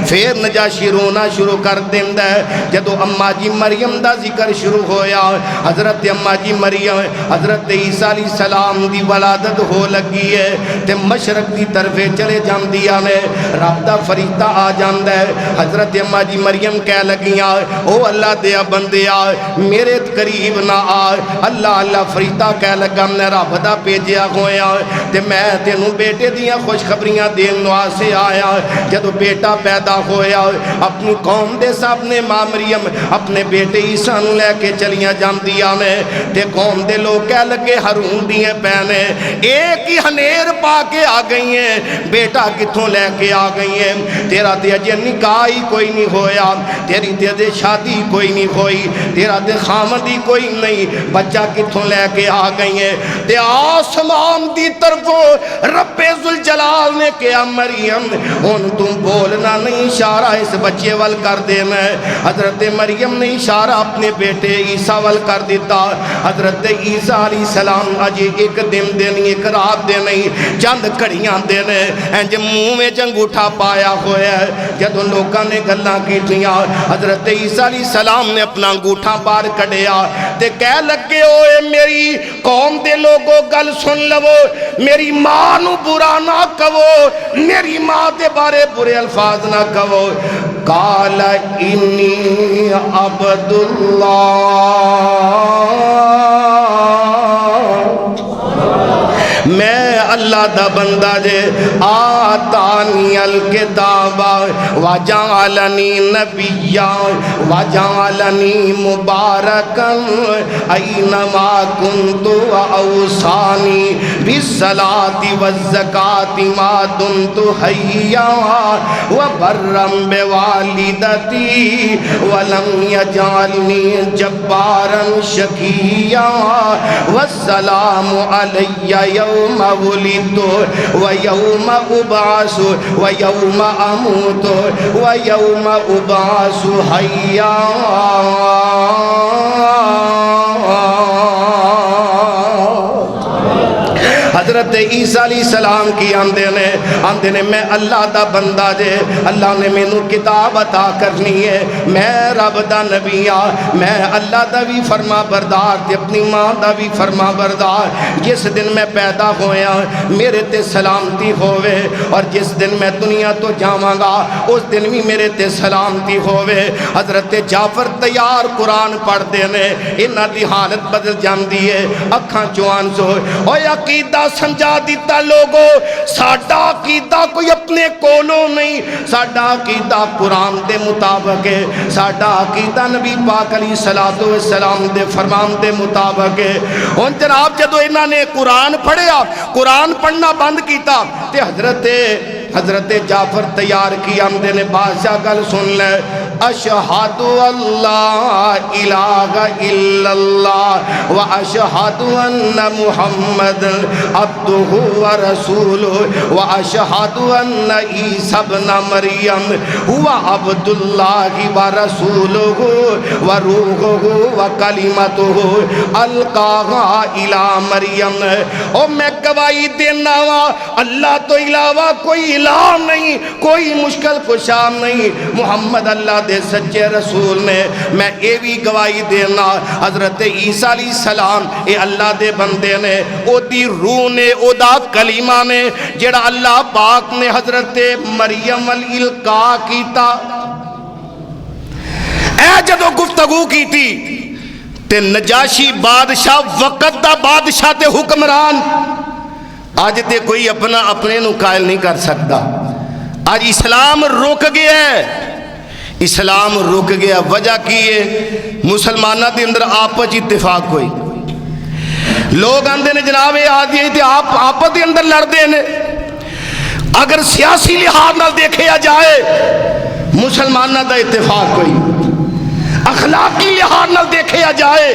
پھر نجاشی رونا شروع کر دیندہ ہے جدو اماں جی مریم دا ذکر شروع ہویا۔ حضرت اماں جی مریم حضرت عیسیٰ علیہ السلام دی ولادت ہو لگی ہے تے مشرق دی طرفے چلے جان دیا نے رب دا فرشتہ آ جاندہ ہے۔ حضرت اماں جی مریم کہہ لگیاں او اللہ دیا بندیا میرے قریب نہ آ۔ اللہ اللہ فرشتہ کہہ لگا میں رب دا پیجیا ہویا تے میں تینوں بیٹے دیاں خوشخبریاں دین نوا سے آیا۔ جدو بیٹا پیدا ہویا اپنی قوم دے سامنے ماں مریم اپنے بیٹے عیسیٰ نو لے کے چلیاں جان دیا نے تے قوم دے لوگ کہہ لگے ہارون دیئے پہنے ایک ہی ہنیر پا کے آ گئی ہیں بیٹا کتھوں لے کے آ گئی ہیں تیرا دے اجے نکاح ہی کوئی نہیں ہویا تیری دے شادی کوئی نہیں ہوئی تیرا دے خامدی کوئی نہیں بچہ کتھوں لے کے آ گئی ہیں تے آسمان دی طرفوں رب ذوالجلال نے کہا مریم ان تم بولنا نہیں اشارہ اس بچے وال کر دینا ہے۔ حضرت مریم نے اشارہ اپنے بیٹے عیسیٰ وال کر دیتا۔ حضرت عیسیٰ علیہ السلام آج ایک دن دینی ایک رات دینی چند کڑیاں دینے انج منہ میں جنگوٹھا پایا ہویا ہے جدوں لوگاں نے گلاں کیتیاں حضرت عیسیٰ علیہ السلام نے اپنا انگوٹھا بار کڈیا تے کہہ لگے اوے میری قوم دے لوگوں گل سن لو میری ماں نو برا نہ کہو میری ماں دے بارے برے الفاظ نہ کہو۔ قال انی عبد اللہ میں اللہ دا بندہ جے آتانی الکتاب وجعلنی نبیا وجعلنی مبارکا اینما کنت اوصانی بالصلاة والزکاة ما دمت حیا وبرا بوالدتی ولم یجعلنی جبارا شقیا والسلام علی یوم ولدت ویوم ابعث ویوم اموت ویوم ابعث حیا۔ حضرت عیسیٰ علیہ السلام کی آندے نے میں اللہ دا بندہ جے اللہ نے میں نو کتاب عطا کرنی ہے میں رب دا نبی میں اللہ دا بھی فرما بردار تے اپنی ماں دا بھی فرما بردار جس دن میں پیدا ہویا میرے تے سلامتی ہوئے اور جس دن میں دنیا تو جاواں گا اس دن بھی میرے تے سلامتی ہوئے۔ حضرت جعفر تیار قرآن پڑھ دینے انہاں دی حالت بدل جاندی ہے اکھاں چوان سو اوہ عقیدہ سمجھا دیتا لوگو ساڈا عقیدہ کوئی اپنے کولوں نہیں ساڈا عقیدہ قرآن دے مطابق ہے ساڈا عقیدہ نبی پاک علیہ السلام دے فرمان دے مطابق ہے۔ ان جناب جدو انہاں نے قرآن پڑھیا قرآن پڑھنا بند کیتا تے حضرت جعفر تیار کی آمدے نے بادشاہ گل سن لے اشہد اللہ الہ الا اللہ و اشہد ان محمد عبدہ و رسولہ و اشہد ان عیسیٰ ابن مریم ہوا عبداللہ و رسولہ و روحہ و کلمتہ القاہا الہ مریم۔ او میں گواہی دینا وا اللہ تو علاوہ کوئی الہ نہیں کوئی مشکل کشا نہیں محمد اللہ دے سچے رسول نے میں اے بھی گواہی دینا حضرت عیسیٰ علیہ السلام اے اللہ دے بندے نے او دی روح نے او دا کلمہ نے جڑا اللہ پاک نے حضرت مریم القا کیتا اے جدو گفتگو کی تھی تے نجاشی بادشاہ وقت دا بادشاہ تے حکمران آج تے کوئی اپنے نو قائل نہیں کر سکتا آج اسلام رک گیا ہے اسلام رک گیا. وجہ کی ہے مسلمانوں کے اندر آپس اتفاق ہوئی. لوگ آندے نے جناب یہ آدھی تے آپ آپس کے اندر لڑتے ہیں. اگر سیاسی لحاظ نال دیکھا جائے مسلمانوں کا اتفاق کوئی, اخلاقی لحاظ نال دیکھا جائے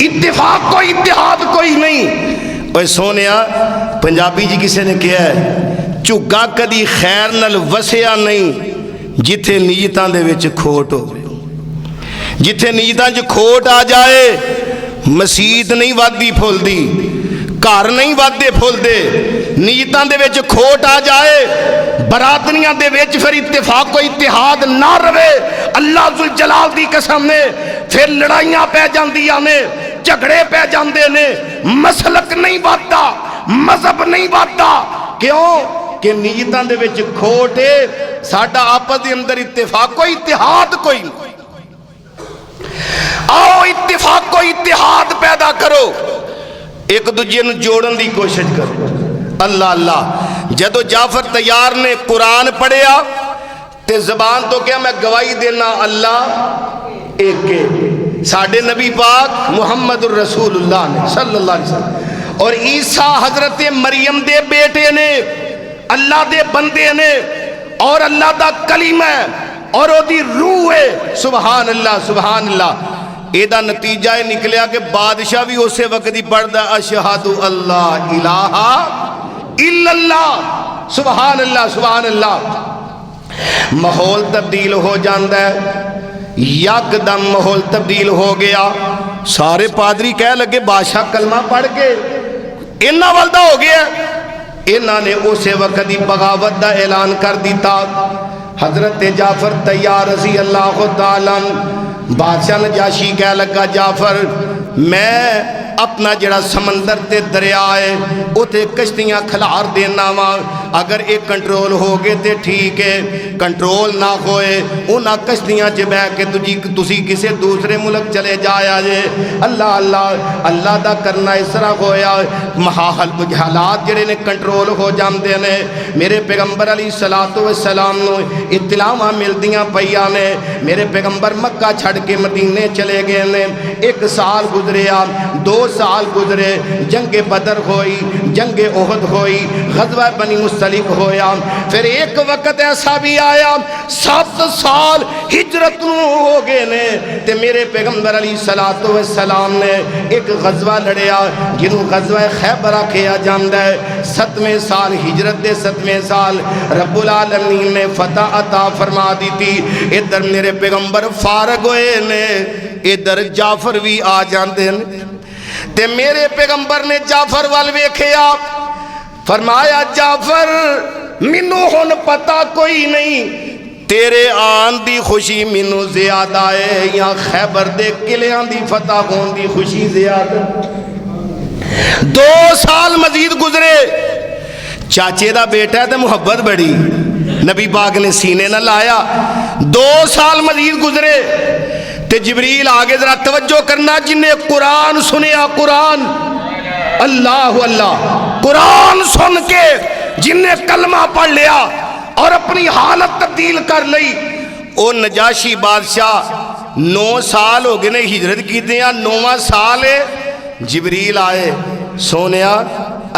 اتفاق کوئی, اتحاد کوئی نہیں. اوے سونیا پنجابی جی کسی نے کہا ہے چگا کدی خیر نال وسیا نہیں جتھے نیتاں دے وچ کھوٹ ہو. جتھے نیتاں چ کھوٹ آ جائے مسجد نہیں ودی پھلدی, گھر نہیں ودے پھلدے. نیتاں دے وچ کھوٹ آ جائے برادریاں دے وچ پھر اتفاق و اتحاد نہ رہے اللہ ذوالجلال دی قسم نے پھر لڑائیاں پہ جاندیاں نے, جھگڑے پہ جاندے نے, مسلک نہیں ودتا, مذہب نہیں ودتا. کیوں کہ نیتاں دے وچ کھوٹ ہے. ساڈا آپس دے اندر اتفاق کوئی اتحاد کوئی نہیں. آؤ اتفاق کو اتحاد پیدا کرو, ایک دوجے نو جوڑن دی کوشش کرو. اللہ اللہ جدو جعفر طیار نے قرآن پڑھیا تے زبان تو کیا میں گواہی دینا اللہ ایک کے, ساڑھے نبی پاک محمد الرسول اللہ نے صلی اللہ علیہ وسلم, اور عیسیٰ حضرت مریم دے بیٹے نے, اللہ دے بندے نے, اور اللہ دا کلمہ ہے اور او دی روح ہے. سبحان اللہ سبحان اللہ. ایدہ نتیجہ نکلیا کہ بادشاہ بھی اسے وقت ہی پڑھدا اشہدو اللہ الہ الا اللہ. سبحان اللہ سبحان اللہ. ماحول تبدیل ہو جاندہ ہے, یک دم ماحول تبدیل ہو گیا. سارے پادری کہہ لگے بادشاہ کلمہ پڑھ کے انہاں والدہ ہو گیا. انہاں نے اسے وقت ہی بغاوت دا اعلان کر دیتا. حضرت جعفر طیار رضی اللہ تعالیٰ بادشاہ نجاشی کہہ لگا جعفر میں اپنا جڑا سمندر تے دریا ہے اتے کشتیاں کھلار دینا وا, اگر ایک کنٹرول ہو گئے تے ٹھیک ہے, کنٹرول نہ ہوئے انہاں کشتیاں چ بہ کے تسی کسے دوسرے ملک چلے جایا جے. اللہ اللہ اللہ دا کرنا اس طرح ہویا حالات جڑے نے کنٹرول ہو جاندے نے. میرے پیغمبر علیہ الصلوۃ والسلام نو اطلاعاں ملدیاں پیاں نے. میرے پیغمبر مکہ چھڑ کے مدینے چلے گئے نے. 1 سال گزریا, 2 سال گزرے, جنگ بدر ہوئی, جنگ احد ہوئی, غزوہ بنی مستلق ہویا. پھر ایک وقت ایسا بھی آیا 7 سال ہجرت نو ہو گئے نے تے میرے پیغمبر علیہ الصلوۃ والسلام نے ایک غزوہ لڑیا جنہوں غزوہ خیبر کہا جاندہ ہے. 7ویں سال ہجرت دے 7ویں سال رب العالمین نے فتح عطا فرما دی تھی. ادھر میرے پیغمبر فارغ ہوئے نے, ادھر جعفر بھی آ جاندے نے. تے میرے پیغمبر نے جعفر وال ویکھیا, فرمایا جعفر مینوں ہن پتہ کوئی نہیں تیرے آن دی خوشی مینوں زیادہ ہے یا خیبر دے قلعیاں دی فتح ہون دی خوشی زیادہ. 2 سال مزید گزرے, چاچے دا بیٹا ہے تے محبت بڑی نبی پاک نے سینے نہ لایا. 2 سال مزید گزرے تے جبریل آگے ذرا توجہ کرنا, جن نے قرآن سنیا, قرآن اللہ اللہ قرآن سن کے جن نے کلمہ پڑھ لیا اور اپنی حالت تبدیل کر لئی. او نجاشی بادشاہ 9 سال ہو گئے نے ہجرت کی دیا, 9واں سال ہے جبریل آئے. سونیا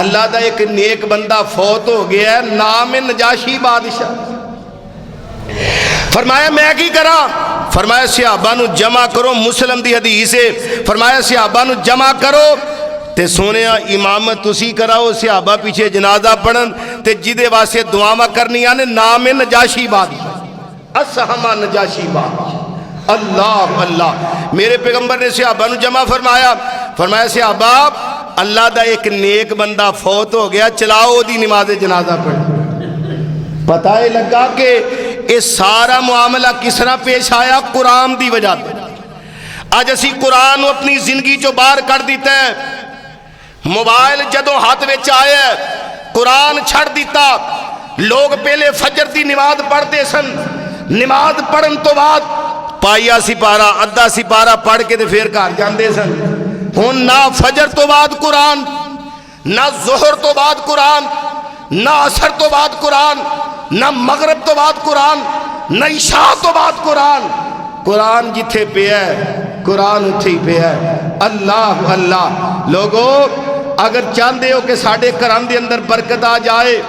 اللہ دا ایک نیک بندہ فوت ہو گیا ہے, نام ہے نجاشی بادشاہ. فرمایا میں کی کرا, فرمایا صحابہ نو جمع کرو, مسلم دی حدیث ہے. فرمایا صحابہ نو جمع کرو تے سونیا امامت تسی کراؤ, صحابہ پیچھے جنازہ پڑھن تے جدے واسے دعاواں کرنی آنے نام نجاشی بادشاہ, اسہمہ نجاشی بادشاہ. اللہ اللہ میرے پیغمبر نے صحابہ نو جمع فرمایا, فرمایا صحابہ اللہ دا ایک نیک بندہ فوت ہو گیا, چلاؤ دی نماز جنازہ پڑھ. پتہ ہے لگا کہ یہ سارا معاملہ کس طرح پیش آیا, قرآن دی وجہ تے. آج اسی قرآن اپنی زندگی جو باہر کر دیتا ہے. موبائل جدو ہاتھ وچ آیا قرآن چھڑ دیتا. لوگ پہلے فجر دی نماز پڑھتے سن, نماز پڑھن تو بعد پائیا سپارہ ادھا سپارہ پڑھ کے پھر گھر جاندے سن. ہن نہ فجر تو بعد قرآن, نہ ظہر تو بعد قرآن, نہ عصر تو بعد قرآن, نہ مغرب تو بعد قرآن. نئی شاہ تو بعد قرآن، قرآن جتھے پہ ہے قرآن اتھے ہی پہ ہے۔ اللہ اللہ لوگو اگر چاہتے ہو کہ ساڑھے قرآن دے اندر برکت آ جائے،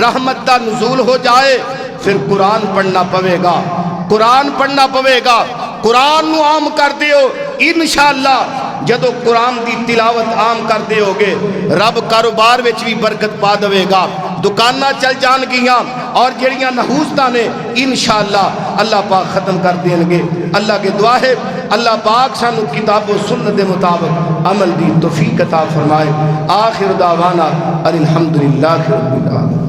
رحمت دا نزول ہو جائے، پھر قرآن پڑھنا پوے گا، قرآن پڑھنا پوے گا، قرآن نو عام کر دیو۔ انشاءاللہ جدو قرآن دی تلاوت عام کر دے ہوگے رب کاروبار وچ بھی برکت پا دوے گا، دکانہ چل جان گیاں اور جڑیاں نحوستہ نے انشاءاللہ اللہ پاک ختم کر دیں گے۔ اللہ کے دعا ہے اللہ پاک سانو کتاب و سنت دے مطابق عمل دی توفیق عطا فرمائے۔ آخر دعوانا الحمدللہ رب العالمین۔